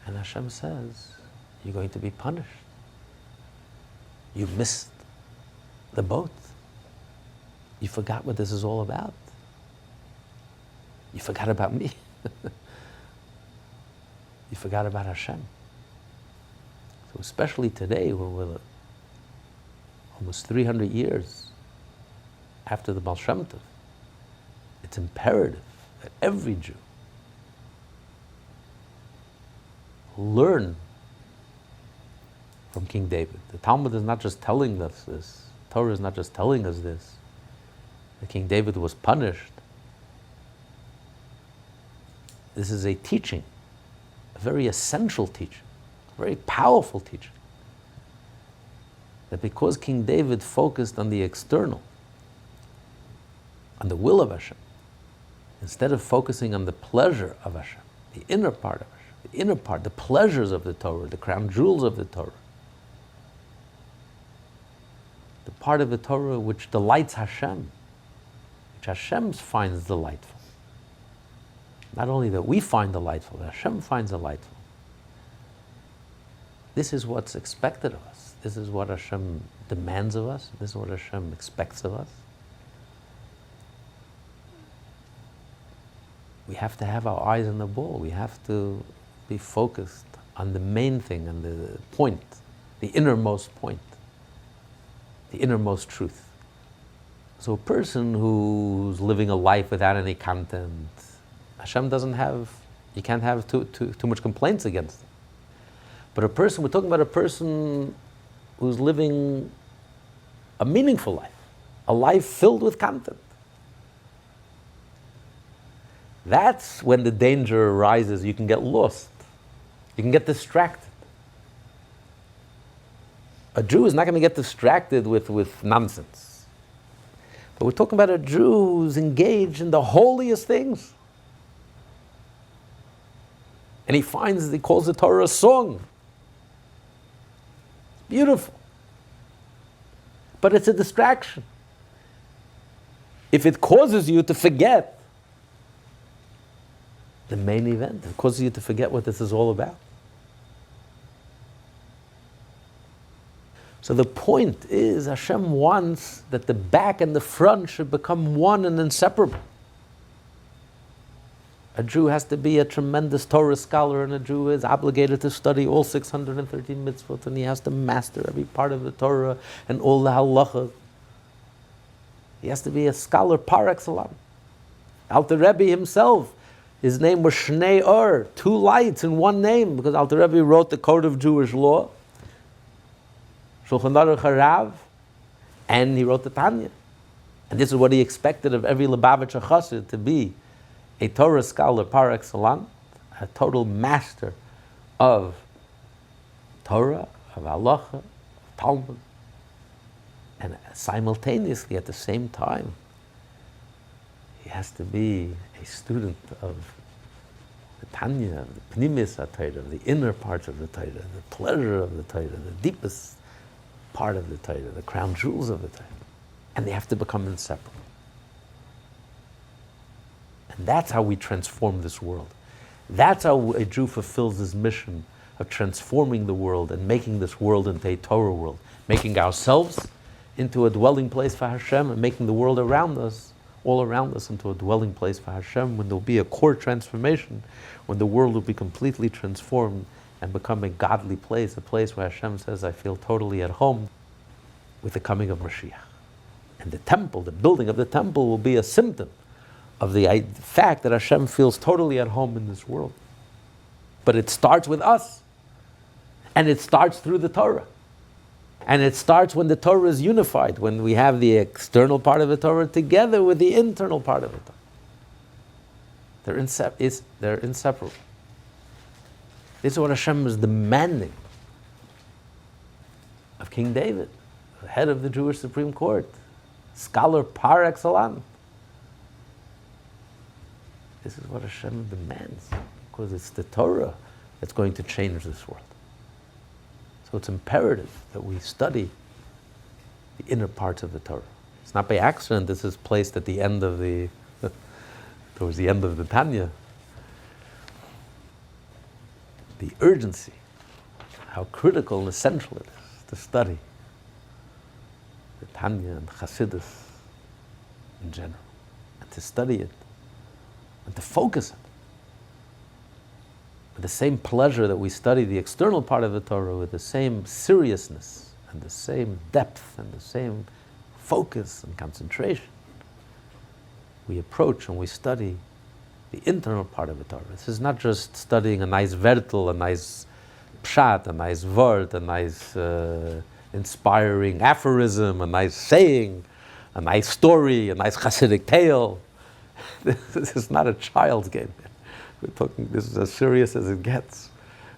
And Hashem says, you're going to be punished. You missed the boat. You forgot what this is all about. You forgot about me. You forgot about Hashem. So especially today, when we're almost 300 years after the Baal Shem Tov, it's imperative that every Jew learn from King David. The Talmud is not just telling us this. The Torah is not just telling us this. That King David was punished. This is a teaching, a very essential teaching, a very powerful teaching. That because King David focused on the external, on the will of Hashem, instead of focusing on the pleasure of Hashem, the inner part of Hashem, the inner part, the pleasures of the Torah, the crown jewels of the Torah, the part of the Torah which delights Hashem, which Hashem finds delightful. Not only that we find delightful, that Hashem finds delightful. This is what's expected of us. This is what Hashem demands of us. This is what Hashem expects of us. We have to have our eyes on the ball. We have to be focused on the main thing, on the point, the innermost point, the innermost truth. So a person who's living a life without any content, Hashem doesn't have, you can't have too much complaints against them. But a person, we're talking about a person who's living a meaningful life, a life filled with content. That's when the danger arises. You can get lost. You can get distracted. A Jew is not going to get distracted with nonsense. But we're talking about a Jew who's engaged in the holiest things. And he calls the Torah a song. It's beautiful. but it's a distraction. If it causes you to forget the main event, it causes you to forget what this is all about. So the point is, Hashem wants that the back and the front should become one and inseparable. A Jew has to be a tremendous Torah scholar, and a Jew is obligated to study all 613 mitzvot, and he has to master every part of the Torah and all the halachas. He has to be a scholar par excellence. Alter Rebbe himself, his name was Shnei Or, two lights in one name, because Alter Rebbe wrote the Code of Jewish Law, Shulchan Aruch Harav, and he wrote the Tanya. And this is what he expected of every Lubavitcher Chassid, to be a Torah scholar par excellence, a total master of Torah, of halacha, of Talmud, and simultaneously at the same time, he has to be a student of the Tanya, of the Pnimis HaTorah, of the inner parts of the Torah, the pleasure of the Torah, the deepest part of the Torah, the crown jewels of the Torah. And they have to become inseparable. And that's how we transform this world. That's how a Jew fulfills his mission of transforming the world and making this world into a Torah world, making ourselves into a dwelling place for Hashem, and making the world around us, all around us, into a dwelling place for Hashem, when there will be a core transformation, when the world will be completely transformed and become a godly place, a place where Hashem says, I feel totally at home, with the coming of Mashiach. And the temple, the building of the temple, will be a symptom of the fact that Hashem feels totally at home in this world. But it starts with us. And it starts through the Torah. And it starts when the Torah is unified, when we have the external part of the Torah together with the internal part of the Torah. They're inseparable. This is what Hashem is demanding of King David, the head of the Jewish Supreme Court, scholar par excellence. This is what Hashem demands, because it's the Torah that's going to change this world. So it's imperative that we study the inner parts of the Torah. It's not by accident this is placed at the end of towards the end of the Tanya. The urgency, how critical and essential it is to study the Tanya and Chassidus in general, and to study it, and to focus it. With the same pleasure that we study the external part of the Torah, with the same seriousness and the same depth and the same focus and concentration, we approach and we study the internal part of the Torah. This is not just studying a nice vertel, a nice pshat, a nice word, a nice inspiring aphorism, a nice saying, a nice story, a nice Hasidic tale. This is not a child's game. This is as serious as it gets.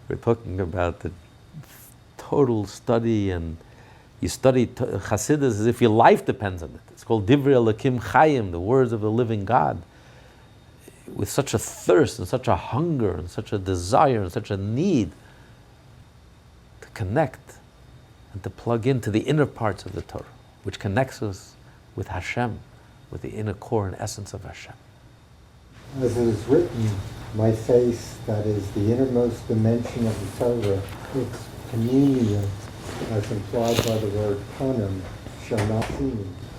We're talking about the total study, and you study Chassidus as if your life depends on it. It's called Divrei Elokim Chayim, the words of the living God, with such a thirst and such a hunger and such a desire and such a need to connect and to plug into the inner parts of the Torah, which connects us with Hashem, with the inner core and essence of Hashem. As it is written, my face, that is the innermost dimension of the Torah, its communion, as implied by the word panim, shall not see,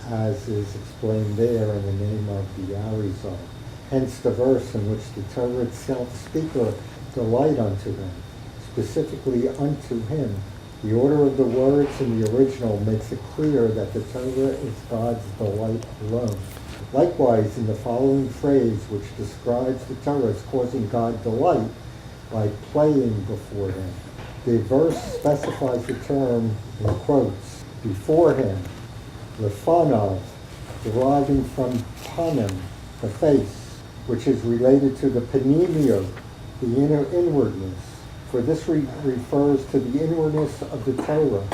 as is explained there in the name of the Arizal. Hence the verse in which the Torah itself speaketh delight unto him, specifically unto him. The order of the words in the original makes it clear that the Torah is God's delight alone. Likewise, in the following phrase, which describes the Torah as causing God delight by playing before him, the verse specifies the term in quotes, before him, lefanav, deriving from panim, the face, which is related to the panemiot, the inwardness. For this refers to the inwardness of the Torah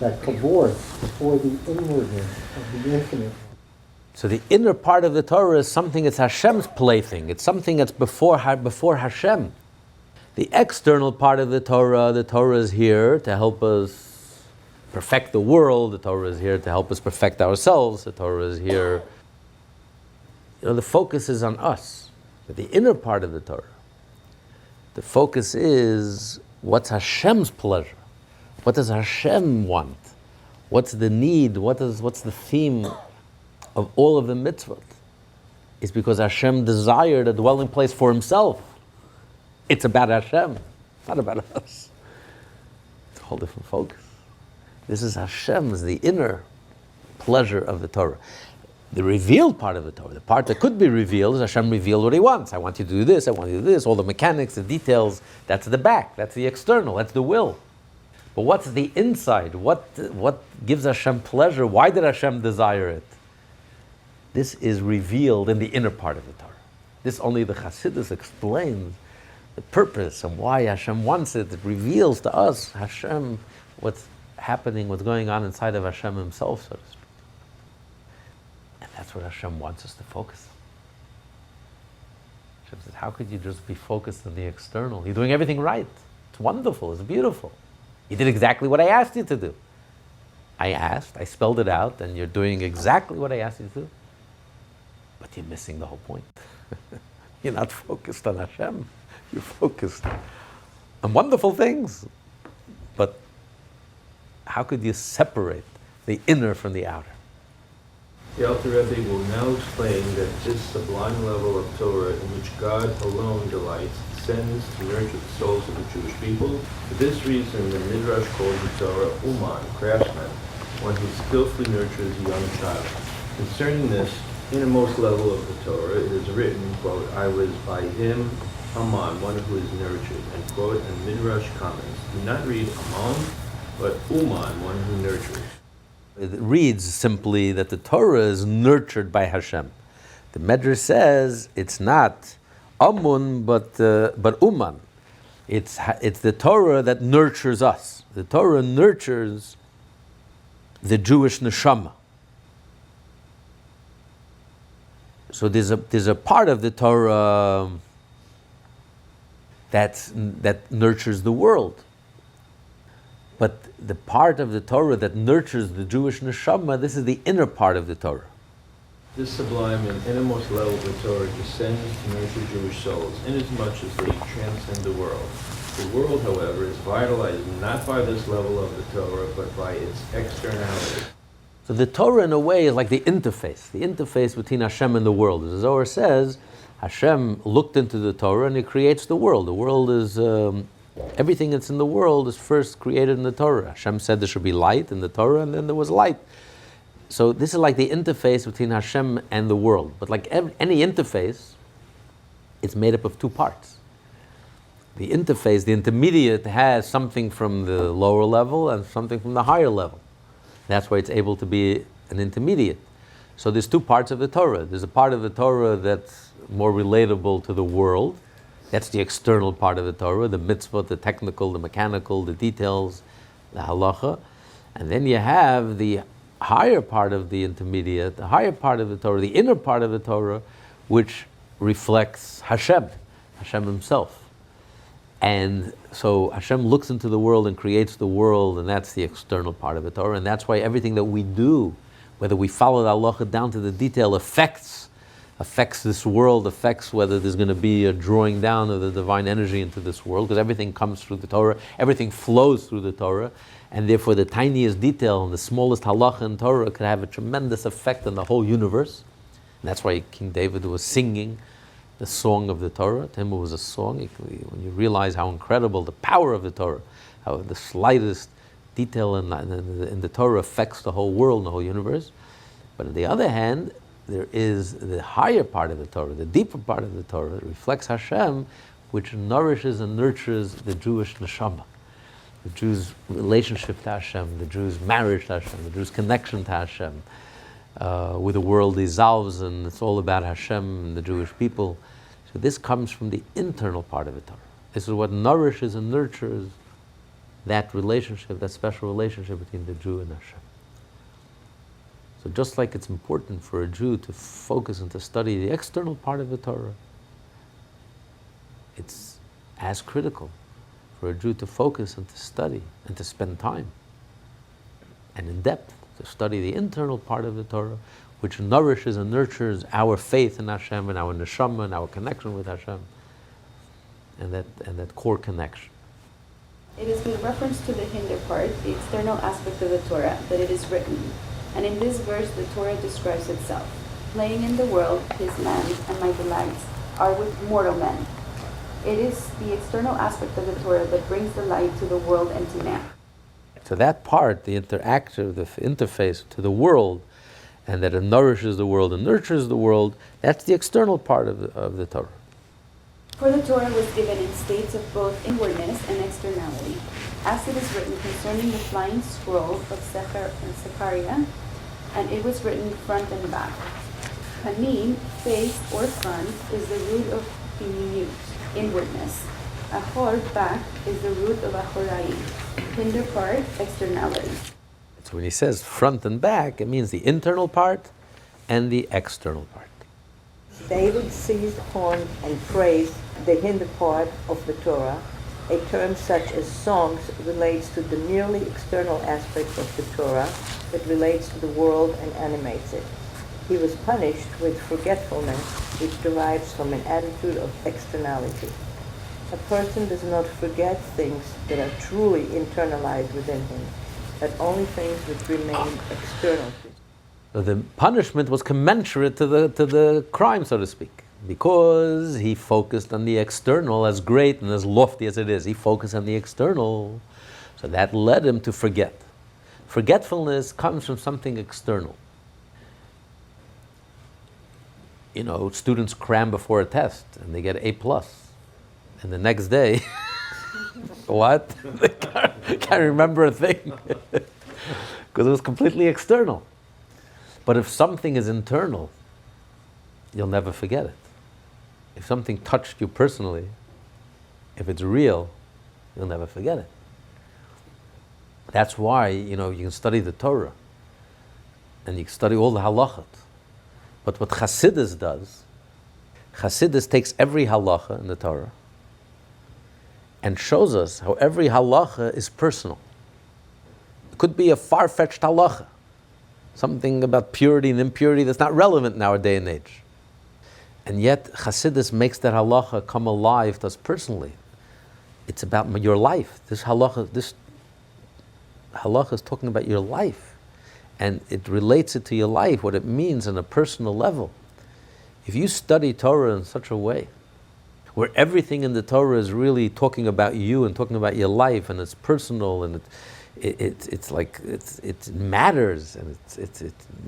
that cavorts before the inwardness of the infinite. So the inner part of the Torah is something that's Hashem's plaything. It's something that's before Hashem. The external part of the Torah is here to help us perfect the world. The Torah is here to help us perfect ourselves. The Torah is here. The focus is on us. But the inner part of the Torah, the focus is what's Hashem's pleasure? What does Hashem want? What's the need? What's the theme of all of the mitzvot? It's because Hashem desired a dwelling place for himself. It's about Hashem, not about us. It's a whole different focus. This is Hashem's, the inner pleasure of the Torah. The revealed part of the Torah, the part that could be revealed, is Hashem revealed what he wants. I want you to do this, I want you to do this, all the mechanics, the details, that's the back, that's the external, that's the will. But what's the inside? What gives Hashem pleasure? Why did Hashem desire it? This is revealed in the inner part of the Torah. This only the Chassidus explains the purpose and why Hashem wants it. It reveals to us Hashem, what's happening, what's going on inside of Hashem himself, so to speak. And that's what Hashem wants us to focus. Hashem says, how could you just be focused on the external? You're doing everything right. It's wonderful, it's beautiful. You did exactly what I asked you to do. I asked, I spelled it out, and you're doing exactly what I asked you to do. But you're missing the whole point. You're not focused on Hashem. You're focused on wonderful things. But how could you separate the inner from the outer? The Alter Rebbe will now explain that this sublime level of Torah in which God alone delights descends to nurture the souls of the Jewish people. For this reason, the Midrash calls the Torah Uman, craftsman, one who skillfully nurtures a young child. Concerning this innermost level of the Torah, it is written, quote, I was by him, Aman, one who is nurtured, end quote, and Midrash comments, do not read Aman, but Uman, one who nurtures. It reads simply that the Torah is nurtured by Hashem. The Medrash says it's not Amun, but Uman. It's the Torah that nurtures us. The Torah nurtures the Jewish neshama. So there's a part of the Torah that nurtures the world. But the part of the Torah that nurtures the Jewish neshama, this is the inner part of the Torah. This sublime and innermost level of the Torah descends to nurture Jewish souls, inasmuch as they transcend the world. The world, however, is vitalized not by this level of the Torah, but by its externality. So the Torah, in a way, is like the interface between Hashem and the world. As the Zohar says, Hashem looked into the Torah and he creates the world. The world is... everything that's in the world is first created in the Torah. Hashem said there should be light in the Torah, and then there was light. So this is like the interface between Hashem and the world. But like any interface, it's made up of two parts. The interface, the intermediate, has something from the lower level and something from the higher level. That's why it's able to be an intermediate. So there's two parts of the Torah. There's a part of the Torah that's more relatable to the world. That's the external part of the Torah, the mitzvot, the technical, the mechanical, the details, the halacha. And then you have the higher part of the intermediate, the higher part of the Torah, the inner part of the Torah, which reflects Hashem himself. And so Hashem looks into the world and creates the world, and that's the external part of the Torah. And that's why everything that we do, whether we follow the halacha down to the detail, affects this world, affects whether there's going to be a drawing down of the divine energy into this world, because everything comes through the Torah, everything flows through the Torah, and therefore the tiniest detail and the smallest halacha in Torah could have a tremendous effect on the whole universe. And that's why King David was singing the song of the Torah. To him it was a song. When you realize how incredible the power of the Torah, how the slightest detail in the Torah affects the whole world and the whole universe. But on the other hand, there is the higher part of the Torah, the deeper part of the Torah, that reflects Hashem, which nourishes and nurtures the Jewish neshama, the Jew's relationship to Hashem, the Jew's marriage to Hashem, the Jew's connection to Hashem, where the world dissolves and it's all about Hashem and the Jewish people. So this comes from the internal part of the Torah. This is what nourishes and nurtures that relationship, that special relationship between the Jew and Hashem. So just like it's important for a Jew to focus and to study the external part of the Torah, it's as critical for a Jew to focus and to study and to spend time and in depth, to study the internal part of the Torah, which nourishes and nurtures our faith in Hashem and our neshama and our connection with Hashem, and that core connection. It is with reference to the hinder part, the external aspect of the Torah, that it is written. And in this verse, the Torah describes itself. Playing in the world, his land and my delights are with mortal men. It is the external aspect of the Torah that brings the light to the world and to man. So that part, the interactive, the interface to the world, and that it nourishes the world and nurtures the world, that's the external part of the Torah. For the Torah was given in states of both inwardness and externality, as it is written concerning the flying scroll of Zechariah, and it was written front and back. Panim, face or front, is the root of לפנימיות, inwardness. Ahor, back, is the root of ahorai. Hinder part, externality. So when he says front and back, it means the internal part and the external part. David seized upon and praised the hinder part of the Torah. A term such as songs relates to the merely external aspect of the Torah that relates to the world and animates it. He was punished with forgetfulness, which derives from an attitude of externality. A person does not forget things that are truly internalized within him, but only things which remain external to him. So the punishment was commensurate to the crime, so to speak, because he focused on the external, as great and as lofty as it is. He focused on the external, so that led him to forget. Forgetfulness comes from something external. You know, students cram before a test and they get A+. And the next day, what? They can't remember a thing. Because it was completely external. But if something is internal, you'll never forget it. If something touched you personally, if it's real, you'll never forget it. That's why, you know, you can study the Torah and you can study all the halachot. But what Chassidus does, Chassidus takes every halacha in the Torah and shows us how every halacha is personal. It could be a far-fetched halacha, something about purity and impurity that's not relevant in our day and age. And yet Chassidus makes that halacha come alive to us personally. It's about your life. This halacha is talking about your life. And it relates it to your life, what it means on a personal level. If you study Torah in such a way, where everything in the Torah is really talking about you and talking about your life, and it's personal, and it matters, and it's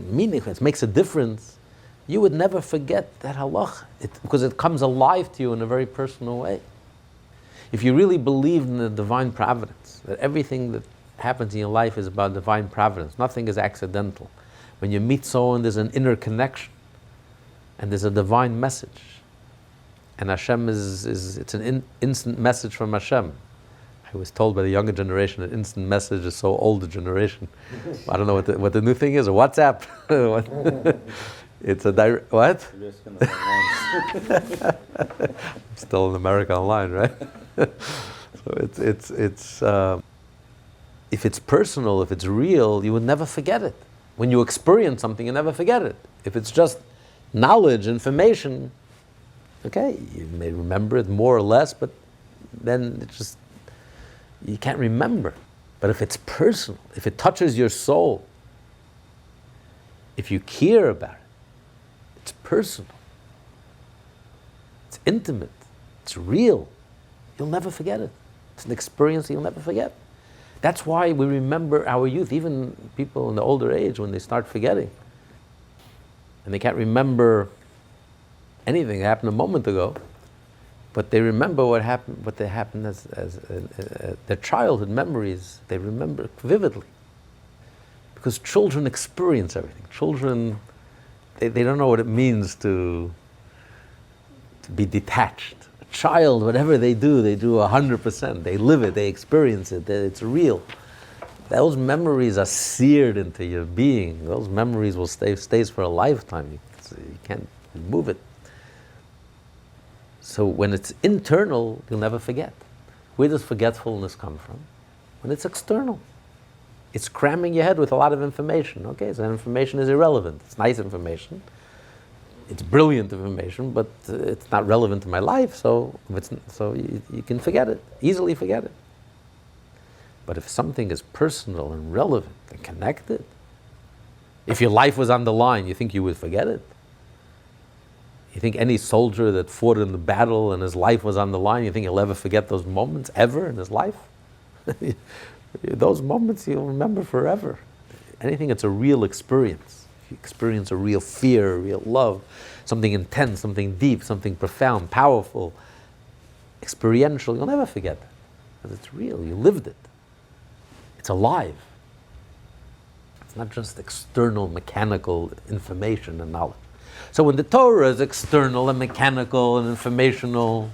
meaningful, it makes a difference, you would never forget that halach, because it comes alive to you in a very personal way. If you really believed in the divine providence, that everything that happens in your life is about divine providence, nothing is accidental. When you meet someone, there's an inner connection, and there's a divine message. And Hashem it's an instant message from Hashem. I was told by the younger generation that instant message is so old a generation. I don't know what the new thing is, or WhatsApp. It's a direct, what? I'm still in America Online, right? So it's if it's personal, if it's real, you would never forget it. When you experience something, you never forget it. If it's just knowledge, information, okay, you may remember it more or less, but then it's just, you can't remember. But if it's personal, if it touches your soul, if you care about it, it's personal, it's intimate, it's real, you'll never forget it. It's an experience you'll never forget. That's why we remember our youth, even people in the older age, when they start forgetting. And they can't remember anything that happened a moment ago, but they remember what happened as their childhood memories, they remember vividly. Because children experience everything. Children, they don't know what it means to be detached. Child, whatever they do 100%. They live it, they experience it, it's real. Those memories are seared into your being. Those memories will stays for a lifetime. You can't remove it. So when it's internal, you'll never forget. Where does forgetfulness come from? When it's external. It's cramming your head with a lot of information. Okay, so that information is irrelevant. It's nice information. It's brilliant information, but it's not relevant to my life, so you can forget it, easily forget it. But if something is personal and relevant and connected, if your life was on the line, you think you would forget it? You think any soldier that fought in the battle and his life was on the line, you think he'll ever forget those moments ever in his life? Those moments you'll remember forever. Anything that's a real experience. If you experience a real fear, a real love, something intense, something deep, something profound, powerful, experiential, you'll never forget that. Because it's real, you lived it. It's alive. It's not just external, mechanical information and knowledge. So when the Torah is external and mechanical and informational,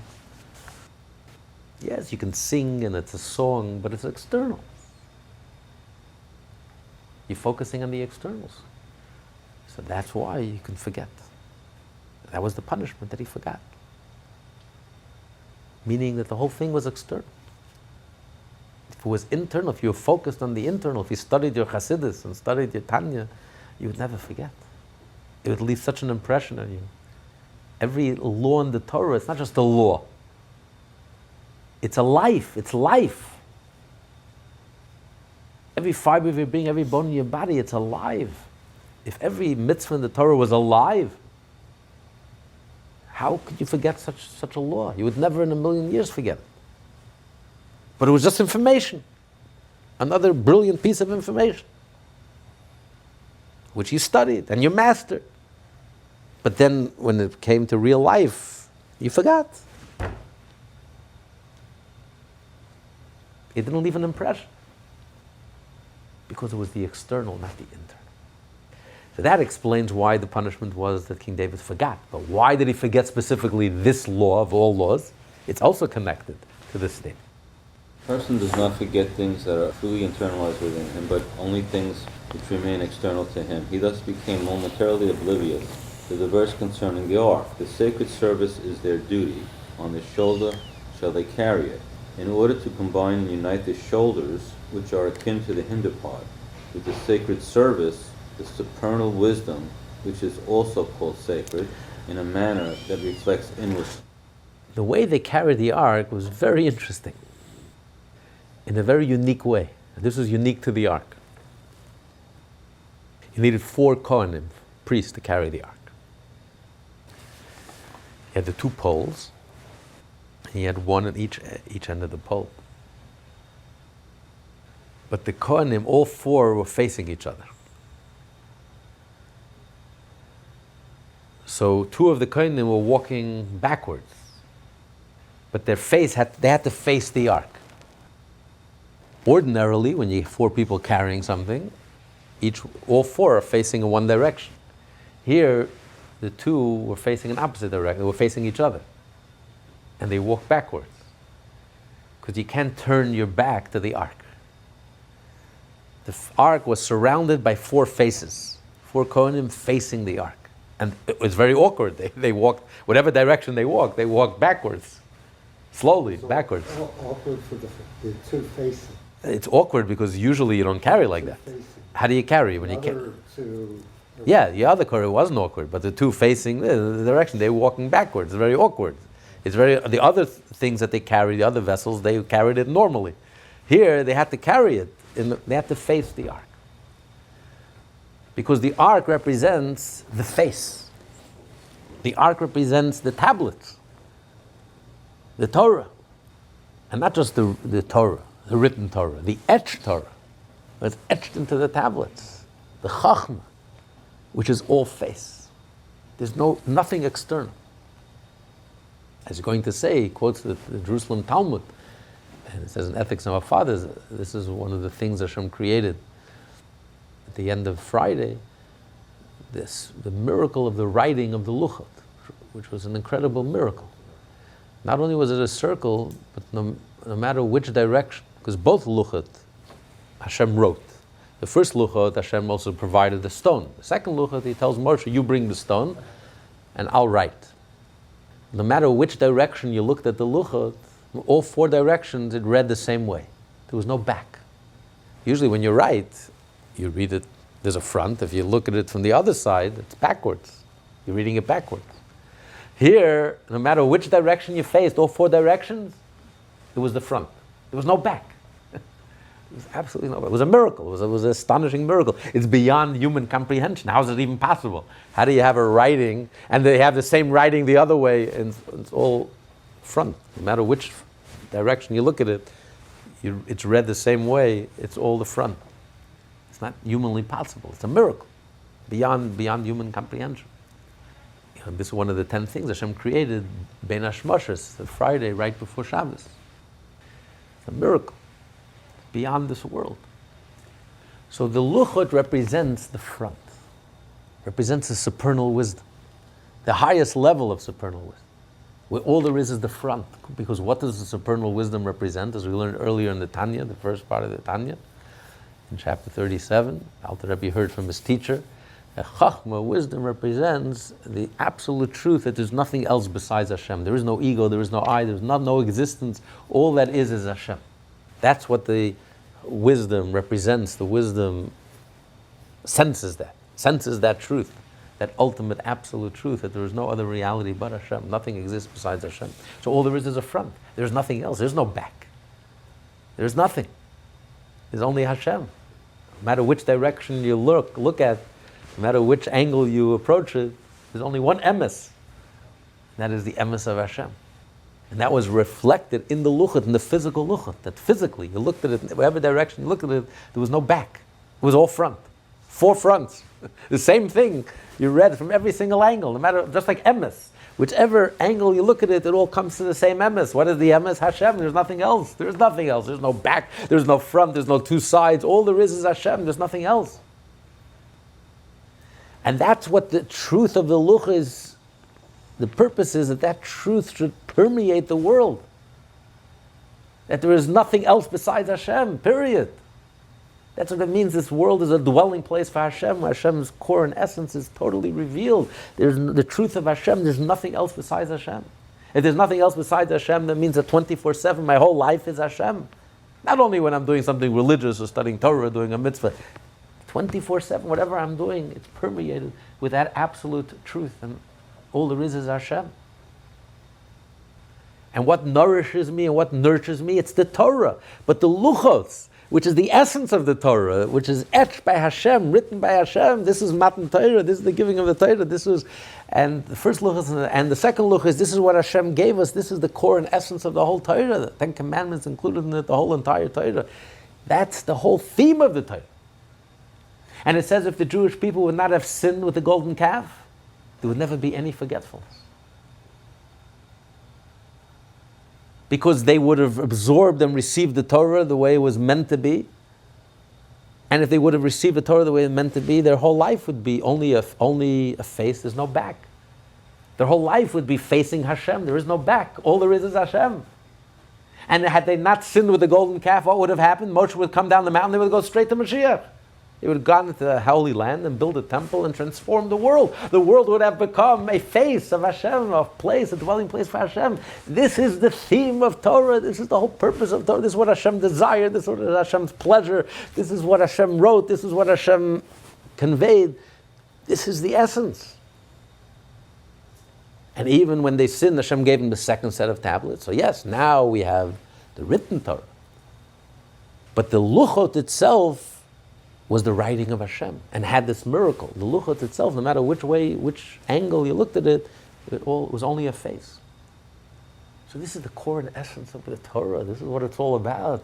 yes, you can sing and it's a song, but it's external. You're focusing on the externals. So that's why you can forget. That was the punishment, that he forgot. Meaning that the whole thing was external. If it was internal, if you were focused on the internal, if you studied your Chassidus and studied your Tanya, you would never forget. It would leave such an impression on you. Every law in the Torah, it's not just a law. It's a life. It's life. Every fiber of your being, every bone in your body, it's alive. If every mitzvah in the Torah was alive, how could you forget such a law? You would never in a million years forget it. But it was just information. Another brilliant piece of information, which you studied and you mastered. But then when it came to real life, you forgot. It didn't leave an impression. Because it was the external, not the internal. So that explains why the punishment was that King David forgot. But why did he forget specifically this law of all laws? It's also connected to this statement. A person does not forget things that are truly internalized within him, but only things which remain external to him. He thus became momentarily oblivious to the verse concerning the ark. The sacred service is their duty. On the shoulder shall they carry it. In order to combine and unite the shoulders, which are akin to the hinder part, with the sacred service, the supernal wisdom, which is also called sacred, in a manner that reflects inward. The way they carried the ark was very interesting, in a very unique way. This was unique to the ark. You needed 4 Kohanim, priests, to carry the ark. You had the 2 poles, and you had one at each end of the pole. But the Kohanim, all 4 were facing each other. So 2 of the Kohanim were walking backwards, but they had to face the ark. Ordinarily, when you have 4 people carrying something, all 4 are facing in one direction. Here, the 2 were facing in opposite direction. They were facing each other, and they walked backwards because you can't turn your back to the ark. The ark was surrounded by 4 faces, 4 Kohanim facing the ark. And it was very awkward. They walked, whatever direction they walked backwards, slowly, backwards. Awkward for the 2 faces. It's awkward because usually you don't carry like that. How do you carry when you carry? Yeah, the other carry wasn't awkward, but the 2 facing the direction, they were walking backwards. It's very awkward. The other things that they carried, the other vessels, they carried it normally. Here, they had to carry it. They had to face the ark. Because the ark represents the face. The ark represents the tablets, the Torah. And not just the Torah, the written Torah, the etched Torah. It's etched into the tablets. The Chachma, which is all face. There's nothing external. As he's going to say, he quotes the Jerusalem Talmud, and it says in Ethics of Our Fathers, this is one of the things Hashem created at the end of Friday, the miracle of the writing of the Luchot, which was an incredible miracle. Not only was it a circle, but no matter which direction, because both Luchot Hashem wrote. The first Luchot, Hashem also provided the stone. The second Luchot, he tells Moshe, you bring the stone, and I'll write. No matter which direction you looked at the Luchot, all 4 directions, it read the same way. There was no back. Usually when you write, you read it, there's a front. If you look at it from the other side, it's backwards. You're reading it backwards. Here, no matter which direction you faced, all 4 directions, it was the front. There was no back. It was absolutely no back. It was a miracle. It was an astonishing miracle. It's beyond human comprehension. How is it even possible? How do you have a writing, and they have the same writing the other way, and it's all front. No matter which direction you look at it, it's read the same way. It's all the front. It's not humanly possible. It's a miracle beyond human comprehension. This is one of the 10 things Hashem created, Ben Hashmoshes, the Friday right before Shabbos. It's a miracle beyond this world. So the luchot represents the front, represents the supernal wisdom, the highest level of supernal wisdom, where all there is the front. Because what does the supernal wisdom represent? As we learned earlier in the Tanya, the first part of the Tanya, in chapter 37, Alter Rebbe heard from his teacher, Chachma, wisdom, represents the absolute truth that there's nothing else besides Hashem. There is no ego, there is no I, there's no existence. All that is Hashem. That's what the wisdom represents. The wisdom senses that truth, that ultimate absolute truth, that there is no other reality but Hashem. Nothing exists besides Hashem. So all there is a front. There's nothing else. There's no back. There's nothing. There's only Hashem. No matter which direction you look at, no matter which angle you approach it, there's only one emes. That is the emes of Hashem. And that was reflected in the luchot, in the physical luchot, that physically, you looked at it, in whatever direction you looked at it, there was no back. It was all front. 4 fronts. The same thing you read from every single angle, no matter, just like emes. Whichever angle you look at it, it all comes to the same emes. What is the emes? Hashem. There's nothing else. There's nothing else. There's no back. There's no front. There's no 2 sides. All there is Hashem. There's nothing else. And that's what the truth of the luch is. The purpose is that truth should permeate the world. That there is nothing else besides Hashem, period. That's what it means. This world is a dwelling place for Hashem. Hashem's core and essence is totally revealed. There's the truth of Hashem. There's nothing else besides Hashem. If there's nothing else besides Hashem, that means that 24/7, my whole life is Hashem. Not only when I'm doing something religious or studying Torah, doing a mitzvah, 24/7, whatever I'm doing, it's permeated with that absolute truth, and all there is Hashem. And what nourishes me and what nurtures me, it's the Torah. But the luchos, which is the essence of the Torah, which is etched by Hashem, written by Hashem, this is Matan Torah, this is the giving of the Torah, and the first luchos and the second luchos, this is what Hashem gave us, this is the core and essence of the whole Torah, the 10 Commandments included in it, the whole entire Torah. That's the whole theme of the Torah. And it says if the Jewish people would not have sinned with the golden calf, there would never be any forgetfulness. Because they would have absorbed and received the Torah the way it was meant to be. And if they would have received the Torah the way it was meant to be, their whole life would be only a face, there's no back. Their whole life would be facing Hashem, there is no back. All there is Hashem. And had they not sinned with the golden calf, what would have happened? Moshe would come down the mountain, they would go straight to Mashiach. They would have gone into the Holy Land and built a temple and transformed the world. The world would have become a face of Hashem, a place, a dwelling place for Hashem. This is the theme of Torah. This is the whole purpose of Torah. This is what Hashem desired. This is what Hashem's pleasure. This is what Hashem wrote. This is what Hashem conveyed. This is the essence. And even when they sinned, Hashem gave them the second set of tablets. So yes, now we have the written Torah. But the luchot itself was the writing of Hashem, and had this miracle. The luchot itself, no matter which way, which angle you looked at it, it was only a face. So this is the core and essence of the Torah. This is what it's all about.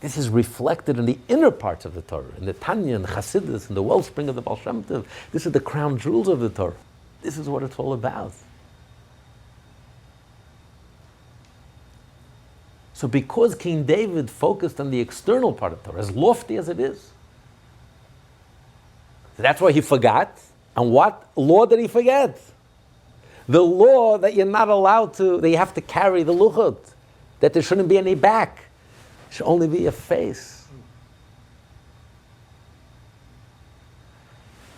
This is reflected in the inner parts of the Torah, in the Tanya, and the Chassidus, and the wellspring of the Baal Shem Tov. This is the crown jewels of the Torah. This is what it's all about. So because King David focused on the external part of Torah, as lofty as it is, that's why he forgot. And what law did he forget? The law that you're not allowed to, that you have to carry the luchot, that there shouldn't be any back. It should only be a face.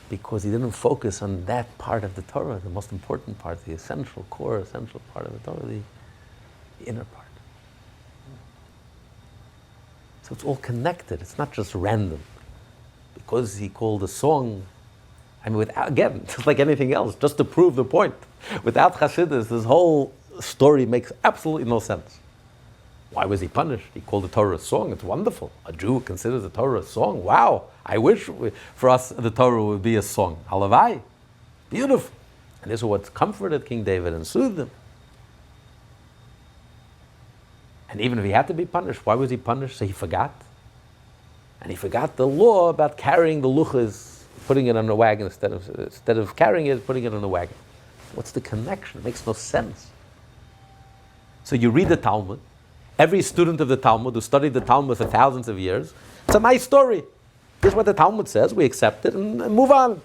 Because he didn't focus on that part of the Torah, the most important part, the essential part of the Torah, the inner part. So it's all connected. It's not just random. Because he called a song, I mean, again, just like anything else, just to prove the point. Without Chassidus, this whole story makes absolutely no sense. Why was he punished? He called the Torah a song. It's wonderful. A Jew considers the Torah a song. Wow. I wish for us the Torah would be a song. Halavai. Beautiful. And this is what comforted King David and soothed him. And even if he had to be punished, why was he punished? So he forgot. And he forgot the law about carrying the luchas, putting it on a wagon instead of carrying it, putting it on a wagon. What's the connection? It makes no sense. So you read the Talmud. Every student of the Talmud who studied the Talmud for thousands of years, it's a nice story. Here's what the Talmud says, we accept it and move on.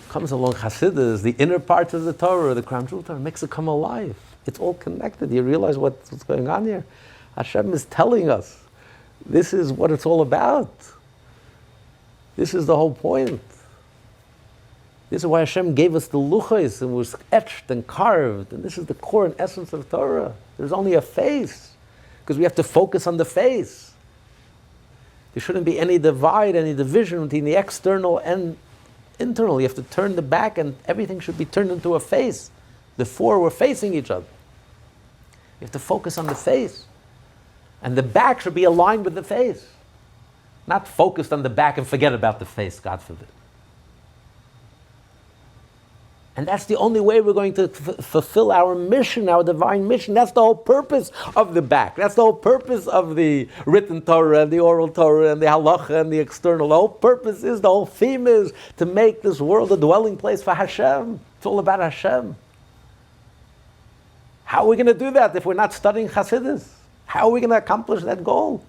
Comes along Chassidus, the inner parts of the Torah, the crown jewel Torah, makes it come alive. It's all connected. You realize what's going on here? Hashem is telling us, this is what it's all about. This is the whole point. This is why Hashem gave us the luchos and was etched and carved. And this is the core and essence of Torah. There's only a face, because we have to focus on the face. There shouldn't be any divide, any division between the external and internal. You have to turn the back and everything should be turned into a face. The four were facing each other. You have to focus on the face. And the back should be aligned with the face. Not focused on the back and forget about the face, God forbid. And that's the only way we're going to fulfill our mission, our divine mission. That's the whole purpose of the back. That's the whole purpose of the written Torah and the oral Torah and the halacha and the external. The whole purpose is, the whole theme is to make this world a dwelling place for Hashem. It's all about Hashem. How are we going to do that if we're not studying Chassidus? How are we going to accomplish that goal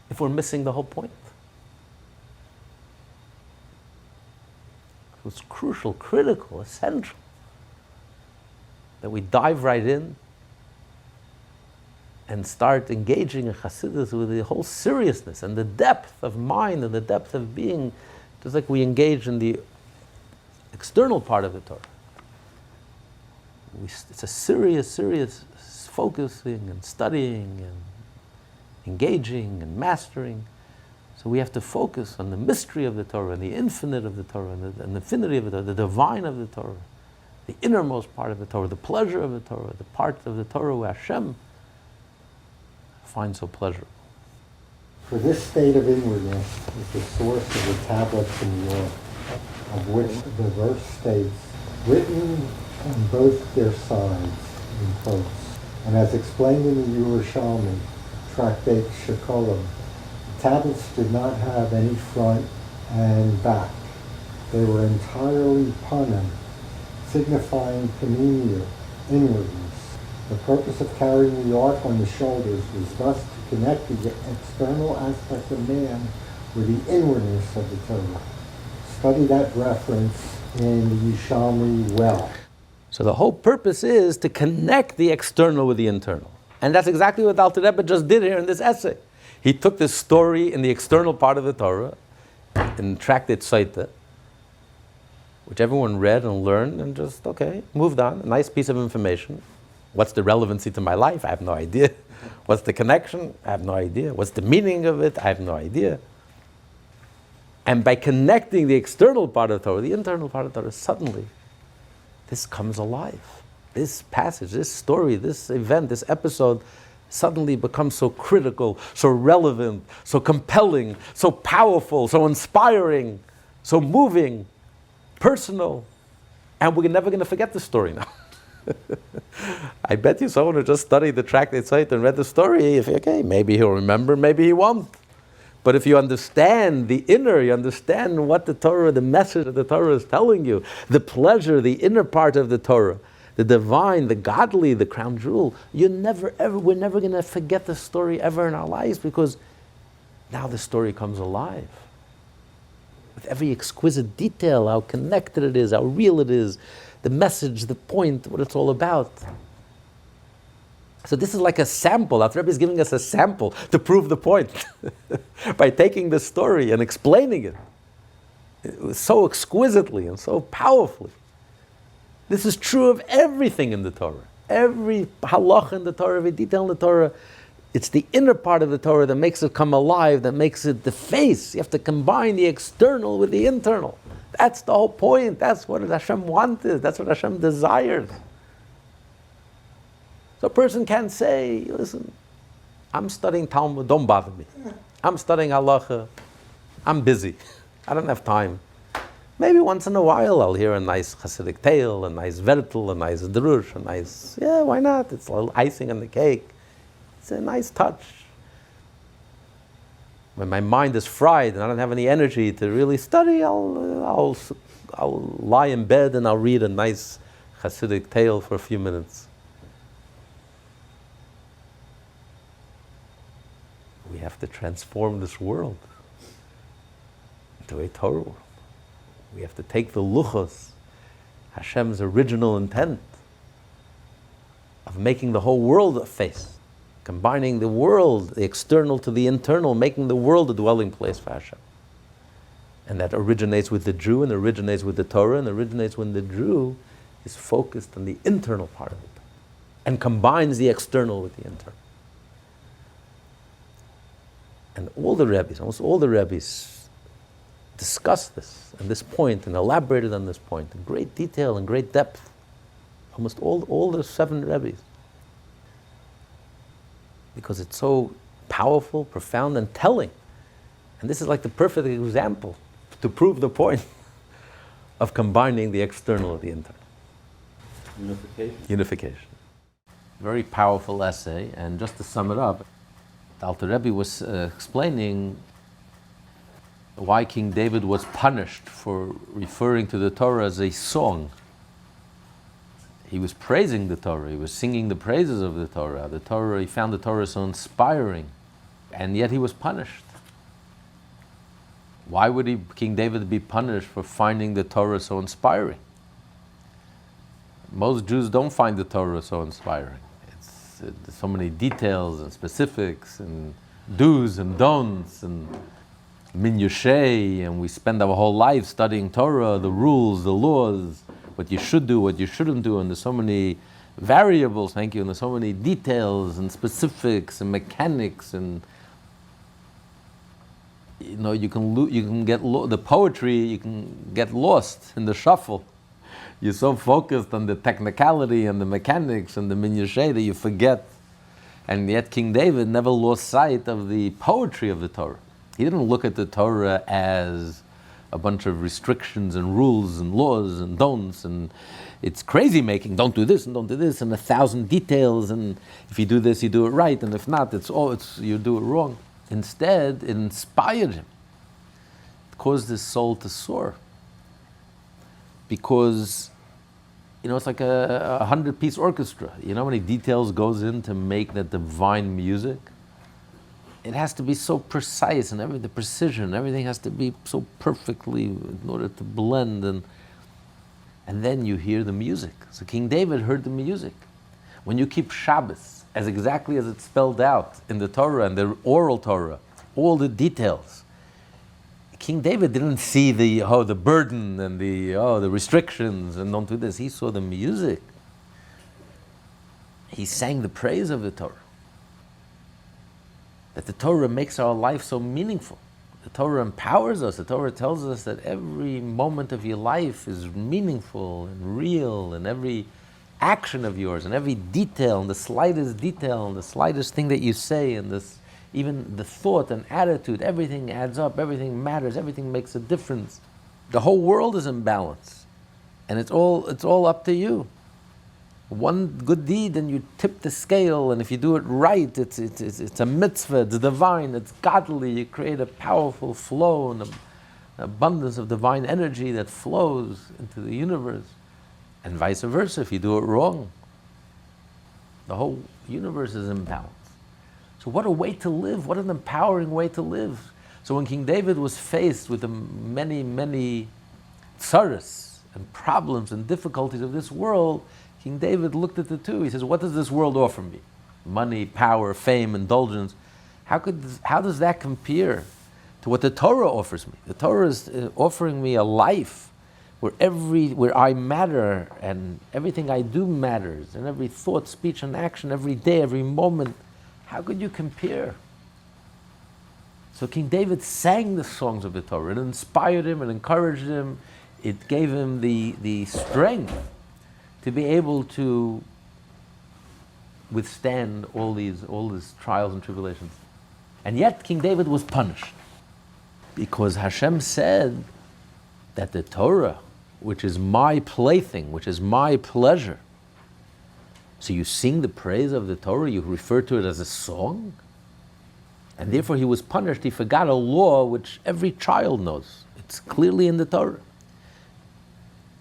if we're missing the whole point? It's crucial, critical, essential that we dive right in and start engaging in Chassidus with the whole seriousness and the depth of mind and the depth of being, just like we engage in the external part of the Torah. It's a serious focusing and studying and engaging and mastering. So we have to focus on the mystery of the Torah and the infinite of the Torah and the infinity of the Torah, the divine of the Torah, the innermost part of the Torah, the pleasure of the Torah, the part of the Torah where Hashem finds so pleasurable. For this state of inwardness is the source of the tablets in York, of which the verse states, written on both their sides, in quotes. And as explained in the Yerushalmi, Tractate Shekolim, the tablets did not have any front and back. They were entirely panim, signifying panimia, inwardness. The purpose of carrying the ark on the shoulders was thus to connect the external aspect of man with the inwardness of the Torah. Study that reference in the Yerushalmi well. So the whole purpose is to connect the external with the internal. And that's exactly what Alter Rebbe just did here in this essay. He took this story in the external part of the Torah, in Tractate Saita, which everyone read and learned and just, okay, moved on. A nice piece of information. What's the relevancy to my life? I have no idea. What's the connection? I have no idea. What's the meaning of it? I have no idea. And by connecting the external part of the Torah, the internal part of the Torah, suddenly, this comes alive. This passage, this story, this event, this episode suddenly becomes so critical, so relevant, so compelling, so powerful, so inspiring, so moving, personal. And we're never going to forget the story now. I bet you someone who just studied the Tractate Saita and read the story, if okay, maybe he'll remember, maybe he won't. But if you understand the inner, you understand what the Torah, the message of the Torah is telling you, the pleasure, the inner part of the Torah, the divine, the godly, the crown jewel, we're never going to forget the story ever in our lives, because now the story comes alive. With every exquisite detail, how connected it is, how real it is, the message, the point, what it's all about. So this is like a sample. Our Rebbe is giving us a sample to prove the point by taking the story and explaining it so exquisitely and so powerfully. This is true of everything in the Torah. Every halach in the Torah, every detail in the Torah, it's the inner part of the Torah that makes it come alive, that makes it the face. You have to combine the external with the internal. That's the whole point. That's what Hashem wanted. That's what Hashem desires. So a person can't say, listen, I'm studying Talmud, don't bother me. I'm studying halacha, I'm busy. I don't have time. Maybe once in a while I'll hear a nice Hasidic tale, a nice vertel, a nice drush, a nice, yeah, why not? It's a little icing on the cake. It's a nice touch. When my mind is fried and I don't have any energy to really study, I'll lie in bed and I'll read a nice Hasidic tale for a few minutes. We have to transform this world into a Torah world. We have to take the luchos, Hashem's original intent of making the whole world a face, combining the world, the external to the internal, making the world a dwelling place for Hashem. And that originates with the Jew, and originates with the Torah, and originates when the Jew is focused on the internal part of it, and combines the external with the internal. And all the Rebbes, almost all the Rebbes, discussed this and this point and elaborated on this point in great detail and great depth. Almost all the 7 Rebbes. Because it's so powerful, profound, and telling. And this is like the perfect example to prove the point of combining the external with the internal. Unification. Very powerful essay, and just to sum it up, the Alter Rebbe was explaining why King David was punished for referring to the Torah as a song. He was praising the Torah, he was singing the praises of the Torah. The Torah, he found the Torah so inspiring, and yet he was punished. Why would King David be punished for finding the Torah so inspiring? Most Jews don't find the Torah so inspiring. There's so many details and specifics and do's and don'ts and minushay, and we spend our whole life studying Torah, the rules, the laws, what you should do, what you shouldn't do, and there's so many variables, thank you, and there's so many details and specifics and mechanics, and you can get the poetry, you can get lost in the shuffle. You're so focused on the technicality and the mechanics and the minushay that you forget. And yet King David never lost sight of the poetry of the Torah. He didn't look at the Torah as a bunch of restrictions and rules and laws and don'ts, and it's crazy making, don't do this and don't do this, and 1,000 details, and if you do this, you do it right, and if not, you do it wrong. Instead, it inspired him. It caused his soul to soar. Because, it's like a 100-piece orchestra. You know how many details goes in to make that divine music? It has to be so precise, and the precision, everything has to be so perfectly in order to blend, and then you hear the music. So King David heard the music. When you keep Shabbos as exactly as it's spelled out in the Torah and the oral Torah, all the details, King David didn't see the burden and the restrictions and don't do this. He saw the music. He sang the praise of the Torah. That the Torah makes our life so meaningful. The Torah empowers us. The Torah tells us that every moment of your life is meaningful and real, and every action of yours, and every detail, and the slightest detail, and the slightest thing that you say, and even the thought and attitude, everything adds up, everything matters, everything makes a difference. The whole world is in balance, and it's all up to you. One good deed and you tip the scale, and if you do it right, it's a mitzvah, it's divine, it's godly. You create a powerful flow and an abundance of divine energy that flows into the universe, and vice versa. If you do it wrong, the whole universe is in balance. So what a way to live, what an empowering way to live. So when King David was faced with the many, many tsaras and problems and difficulties of this world, King David looked at the two. He says, what does this world offer me? Money, power, fame, indulgence. How does that compare to what the Torah offers me? The Torah is offering me a life where I matter and everything I do matters, and every thought, speech, and action, every day, every moment. How could you compare? So King David sang the songs of the Torah. It inspired him, it encouraged him, it gave him the strength to be able to withstand all these trials and tribulations. And yet King David was punished because Hashem said that the Torah, which is my plaything, which is my pleasure, so you sing the praise of the Torah, you refer to it as a song, and therefore he was punished. He forgot a law which every child knows. It's clearly in the Torah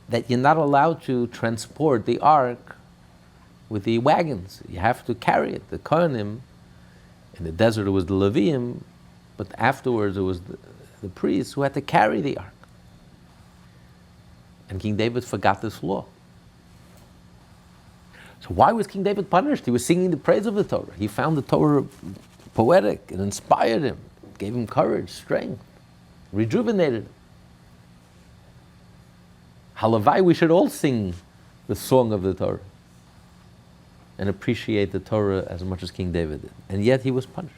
that you're not allowed to transport the ark with the wagons. You have to carry it. The Kohanim, in the desert it was the Leviim, but afterwards it was the priests who had to carry the ark. And King David forgot this law. So why was King David punished? He was singing the praise of the Torah. He found the Torah poetic. It inspired him. It gave him courage, strength, rejuvenated him. Halavai, we should all sing the song of the Torah and appreciate the Torah as much as King David did. And yet he was punished.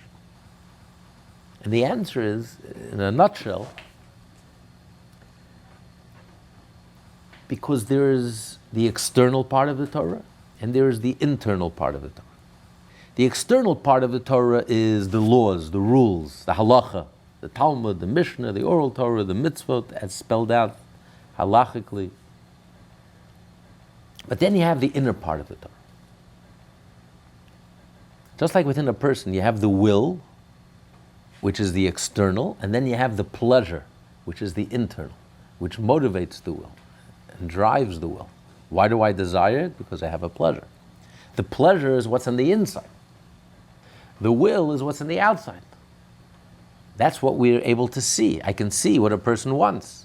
And the answer is, in a nutshell, because there is the external part of the Torah and there is the internal part of the Torah. The external part of the Torah is the laws, the rules, the halakha, the Talmud, the Mishnah, the oral Torah, the mitzvot, as spelled out halachically. But then you have the inner part of the Torah. Just like within a person, you have the will, which is the external, and then you have the pleasure, which is the internal, which motivates the will and drives the will. Why do I desire it? Because I have a pleasure. The pleasure is what's on the inside. The will is what's on the outside. That's what we're able to see. I can see what a person wants.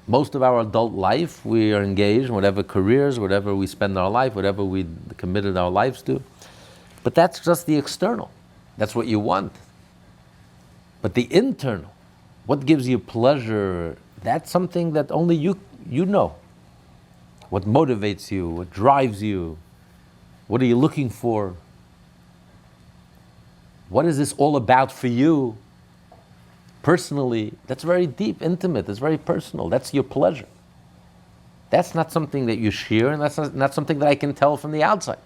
Most of our adult life, we are engaged in whatever careers, whatever we spend our life, whatever we committed our lives to. But that's just the external. That's what you want. But the internal, what gives you pleasure, that's something that only you know. What motivates you, what drives you, what are you looking for? What is this all about for you? Personally, that's very deep, intimate, it's very personal. That's your pleasure. That's not something that you share, and that's not something that I can tell from the outside.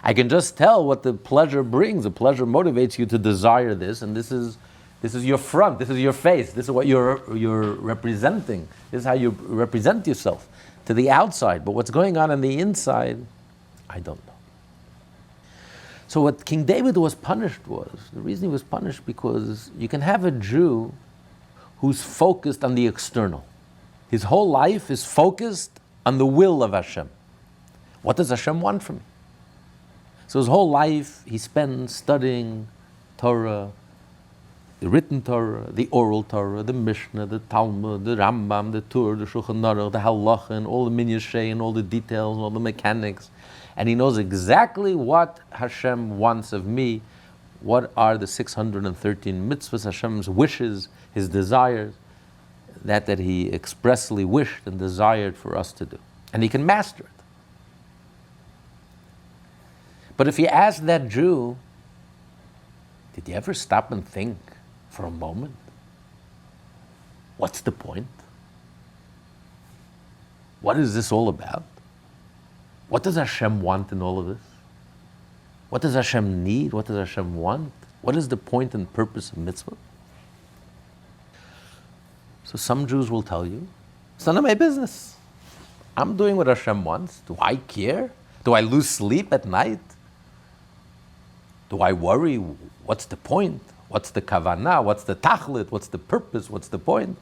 I can just tell what the pleasure brings. The pleasure motivates you to desire this, and this is your front, this is your face, this is what you're representing. This is how you represent yourself to the outside. But what's going on the inside, I don't know. So what King David was punished the reason he was punished, because you can have a Jew who's focused on the external. His whole life is focused on the will of Hashem. What does Hashem want from me? So his whole life he spends studying Torah, the written Torah, the oral Torah, the Mishnah, the Talmud, the Rambam, the Torah, the Shulchan Aruch, the Halakha, and all the minyash and all the details and all the mechanics. And he knows exactly what Hashem wants of me, what are the 613 mitzvahs, Hashem's wishes, his desires, that he expressly wished and desired for us to do. And he can master it. But if you ask that Jew, did you ever stop and think for a moment? What's the point? What is this all about? What does Hashem want in all of this? What does Hashem need? What does Hashem want? What is the point and purpose of mitzvah? So some Jews will tell you, it's none of my business. I'm doing what Hashem wants. Do I care? Do I lose sleep at night? Do I worry? What's the point? What's the kavanah? What's the tachlit? What's the purpose? What's the point?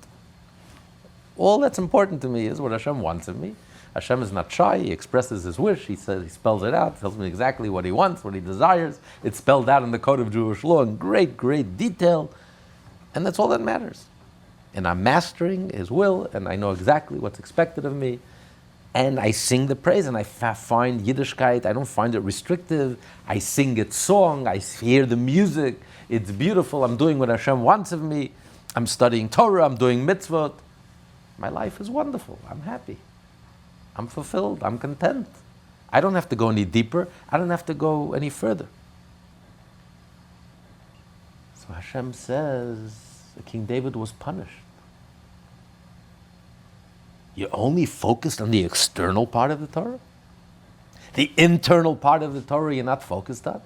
All that's important to me is what Hashem wants of me. Hashem is not shy. He expresses his wish. He says, he spells it out, tells me exactly what he wants, what he desires. It's spelled out in the code of Jewish law in great, great detail. And that's all that matters. And I'm mastering his will, and I know exactly what's expected of me. And I sing the praise, and I find Yiddishkeit, I don't find it restrictive. I sing its song, I hear the music, it's beautiful, I'm doing what Hashem wants of me. I'm studying Torah, I'm doing mitzvot. My life is wonderful. I'm happy. I'm fulfilled. I'm content. I don't have to go any deeper. I don't have to go any further. So Hashem says King David was punished. You only focused on the external part of the Torah? The internal part of the Torah you're not focused on?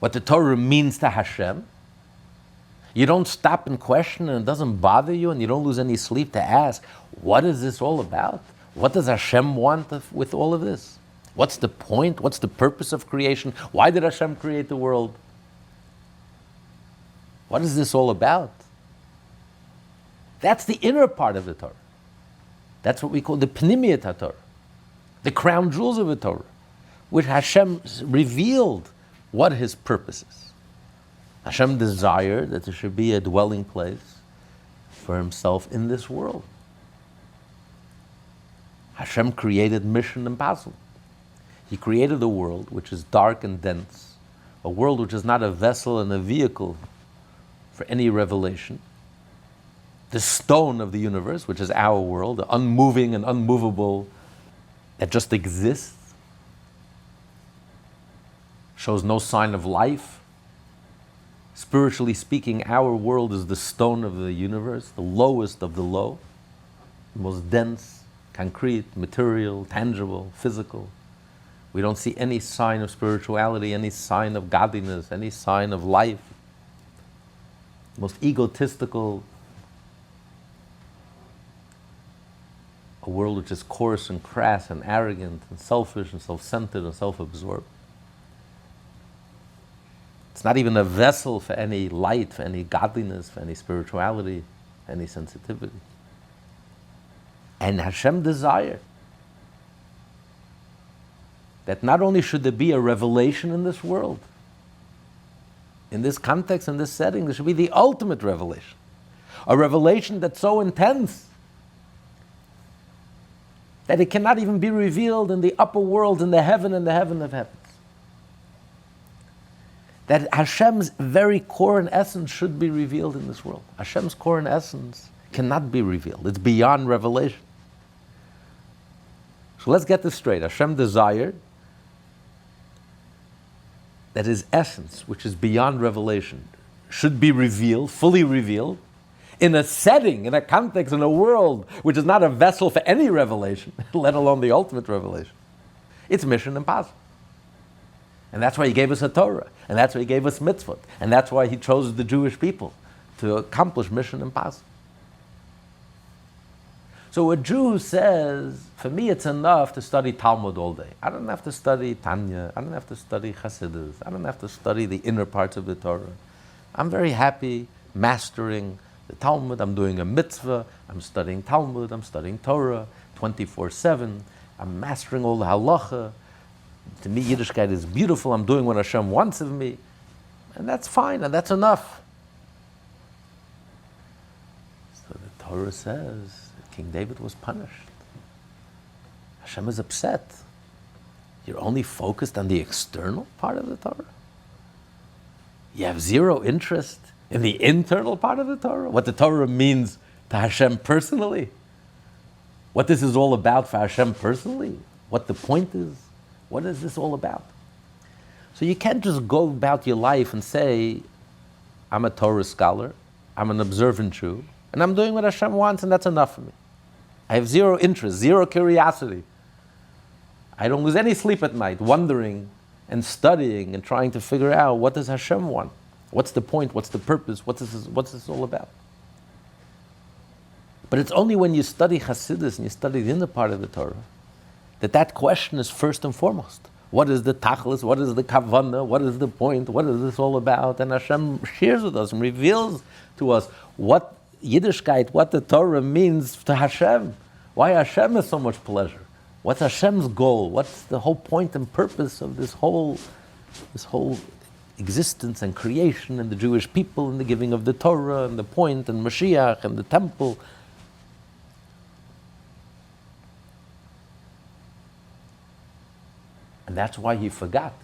What the Torah means to Hashem? You don't stop and question, and it doesn't bother you, and you don't lose any sleep to ask, what is this all about? What does Hashem want with all of this? What's the point? What's the purpose of creation? Why did Hashem create the world? What is this all about? That's the inner part of the Torah. That's what we call the Pnimiyat Torah, the crown jewels of the Torah, which Hashem revealed what His purpose is. Hashem desired that there should be a dwelling place for Himself in this world. Hashem created mission impossible. He created a world which is dark and dense, a world which is not a vessel and a vehicle for any revelation. The stone of the universe, which is our world, the unmoving and unmovable that just exists, shows no sign of life. Spiritually speaking, our world is the stone of the universe, the lowest of the low, the most dense, concrete, material, tangible, physical. We don't see any sign of spirituality, any sign of godliness, any sign of life. The most egotistical, a world which is coarse and crass and arrogant and selfish and self-centered and self-absorbed. It's not even a vessel for any light, for any godliness, for any spirituality, any sensitivity. And Hashem desired that not only should there be a revelation in this world, in this context, in this setting, there should be the ultimate revelation. A revelation that's so intense that it cannot even be revealed in the upper world, in the heaven and the heaven of heavens. That Hashem's very core and essence should be revealed in this world. Hashem's core and essence cannot be revealed. It's beyond revelation. So let's get this straight. Hashem desired that His essence, which is beyond revelation, should be revealed, fully revealed, in a setting, in a context, in a world which is not a vessel for any revelation, let alone the ultimate revelation. It's mission impossible. And that's why He gave us a Torah, and that's why He gave us mitzvot, and that's why He chose the Jewish people to accomplish mission impossible. So a Jew says, for me it's enough to study Talmud all day. I don't have to study Tanya, I don't have to study Chassidus, I don't have to study the inner parts of the Torah. I'm very happy mastering the Talmud, I'm doing a mitzvah, I'm studying Talmud, I'm studying Torah 24/7, I'm mastering all the halakha. To me, Yiddishkeit is beautiful. I'm doing what Hashem wants of me. And that's fine, and that's enough. So the Torah says King David was punished. Hashem is upset. You're only focused on the external part of the Torah? You have zero interest in the internal part of the Torah? What the Torah means to Hashem personally? What this is all about for Hashem personally? What the point is? What is this all about? So you can't just go about your life and say, I'm a Torah scholar, I'm an observant Jew, and I'm doing what Hashem wants, and that's enough for me. I have zero interest, zero curiosity. I don't lose any sleep at night wondering and studying and trying to figure out, what does Hashem want? What's the point? What's the purpose? What's this all about? But it's only when you study Hasidus and you study the inner part of the Torah that question is first and foremost. What is the tachlis? What is the kavanah? What is the point? What is this all about? And Hashem shares with us and reveals to us what Yiddishkeit, what the Torah means to Hashem. Why Hashem is so much pleasure. What's Hashem's goal? What's the whole point and purpose of this whole existence and creation and the Jewish people and the giving of the Torah and the point and Mashiach and the temple. And that's why he forgot.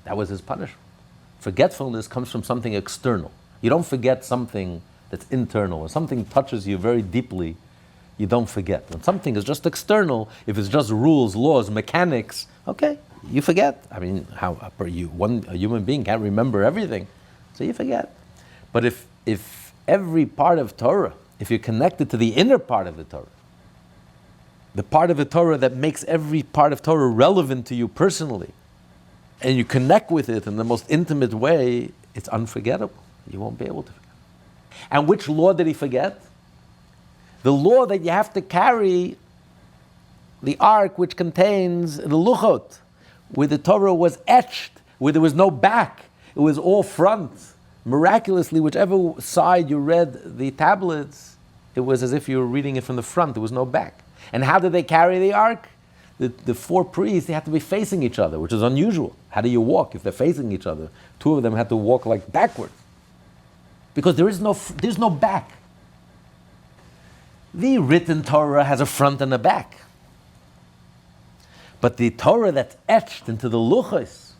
That was his punishment. Forgetfulness comes from something external. You don't forget something that's internal. When something touches you very deeply, you don't forget. When something is just external, if it's just rules, laws, mechanics, okay, you forget. I mean, a human being can't remember everything, so you forget. But if every part of Torah, if you're connected to the inner part of the Torah, the part of the Torah that makes every part of Torah relevant to you personally, and you connect with it in the most intimate way, it's unforgettable. You won't be able to forget. And which law did he forget? The law that you have to carry the ark which contains the luchot, where the Torah was etched, where there was no back, it was all front. Miraculously, whichever side you read the tablets, it was as if you were reading it from the front, there was no back. And how did they carry the ark? The four priests, they had to be facing each other, which is unusual. How do you walk if they're facing each other? Two of them had to walk like backwards. Because there's no back. The written Torah has a front and a back. But the Torah that's etched into the luchos,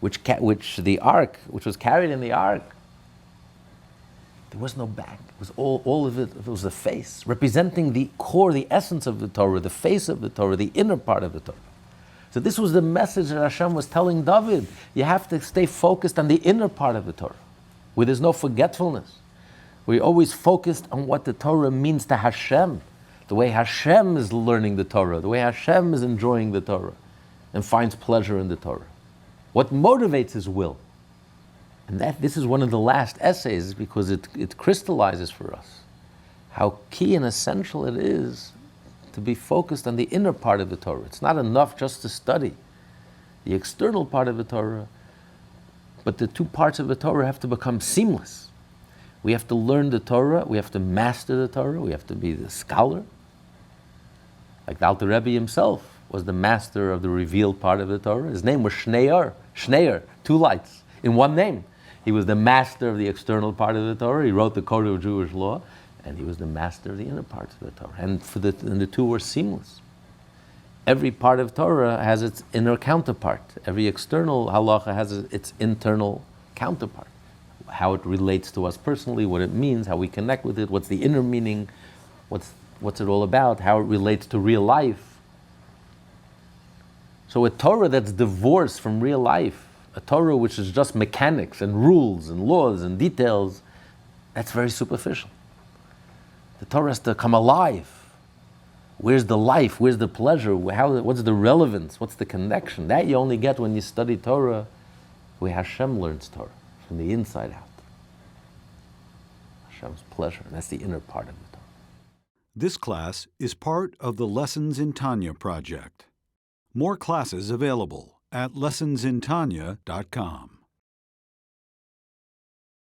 which was carried in the ark, there was no back. It was all of it was the face, representing the core, the essence of the Torah, the face of the Torah, the inner part of the Torah. So this was the message that Hashem was telling David. You have to stay focused on the inner part of the Torah, where there's no forgetfulness. We're always focused on what the Torah means to Hashem, the way Hashem is learning the Torah, the way Hashem is enjoying the Torah, and finds pleasure in the Torah. What motivates his will. And this is one of the last essays because it crystallizes for us how key and essential it is to be focused on the inner part of the Torah. It's not enough just to study the external part of the Torah, but the two parts of the Torah have to become seamless. We have to learn the Torah, we have to master the Torah, we have to be the scholar. Like the Alter Rebbe himself was the master of the revealed part of the Torah. His name was Shneir, two lights in one name. He was the master of the external part of the Torah. He wrote the Code of Jewish Law, and he was the master of the inner parts of the Torah. And the two were seamless. Every part of Torah has its inner counterpart. Every external halacha has its internal counterpart. How it relates to us personally, what it means, how we connect with it, what's the inner meaning, what's it all about, how it relates to real life. So a Torah that's divorced from real life, a Torah which is just mechanics and rules and laws and details, that's very superficial. The Torah has to come alive. Where's the life? Where's the pleasure? What's the relevance? What's the connection? That you only get when you study Torah, where Hashem learns Torah, from the inside out. Hashem's pleasure, and that's the inner part of the Torah. This class is part of the Lessons in Tanya project. More classes available at lessonsintanya.com.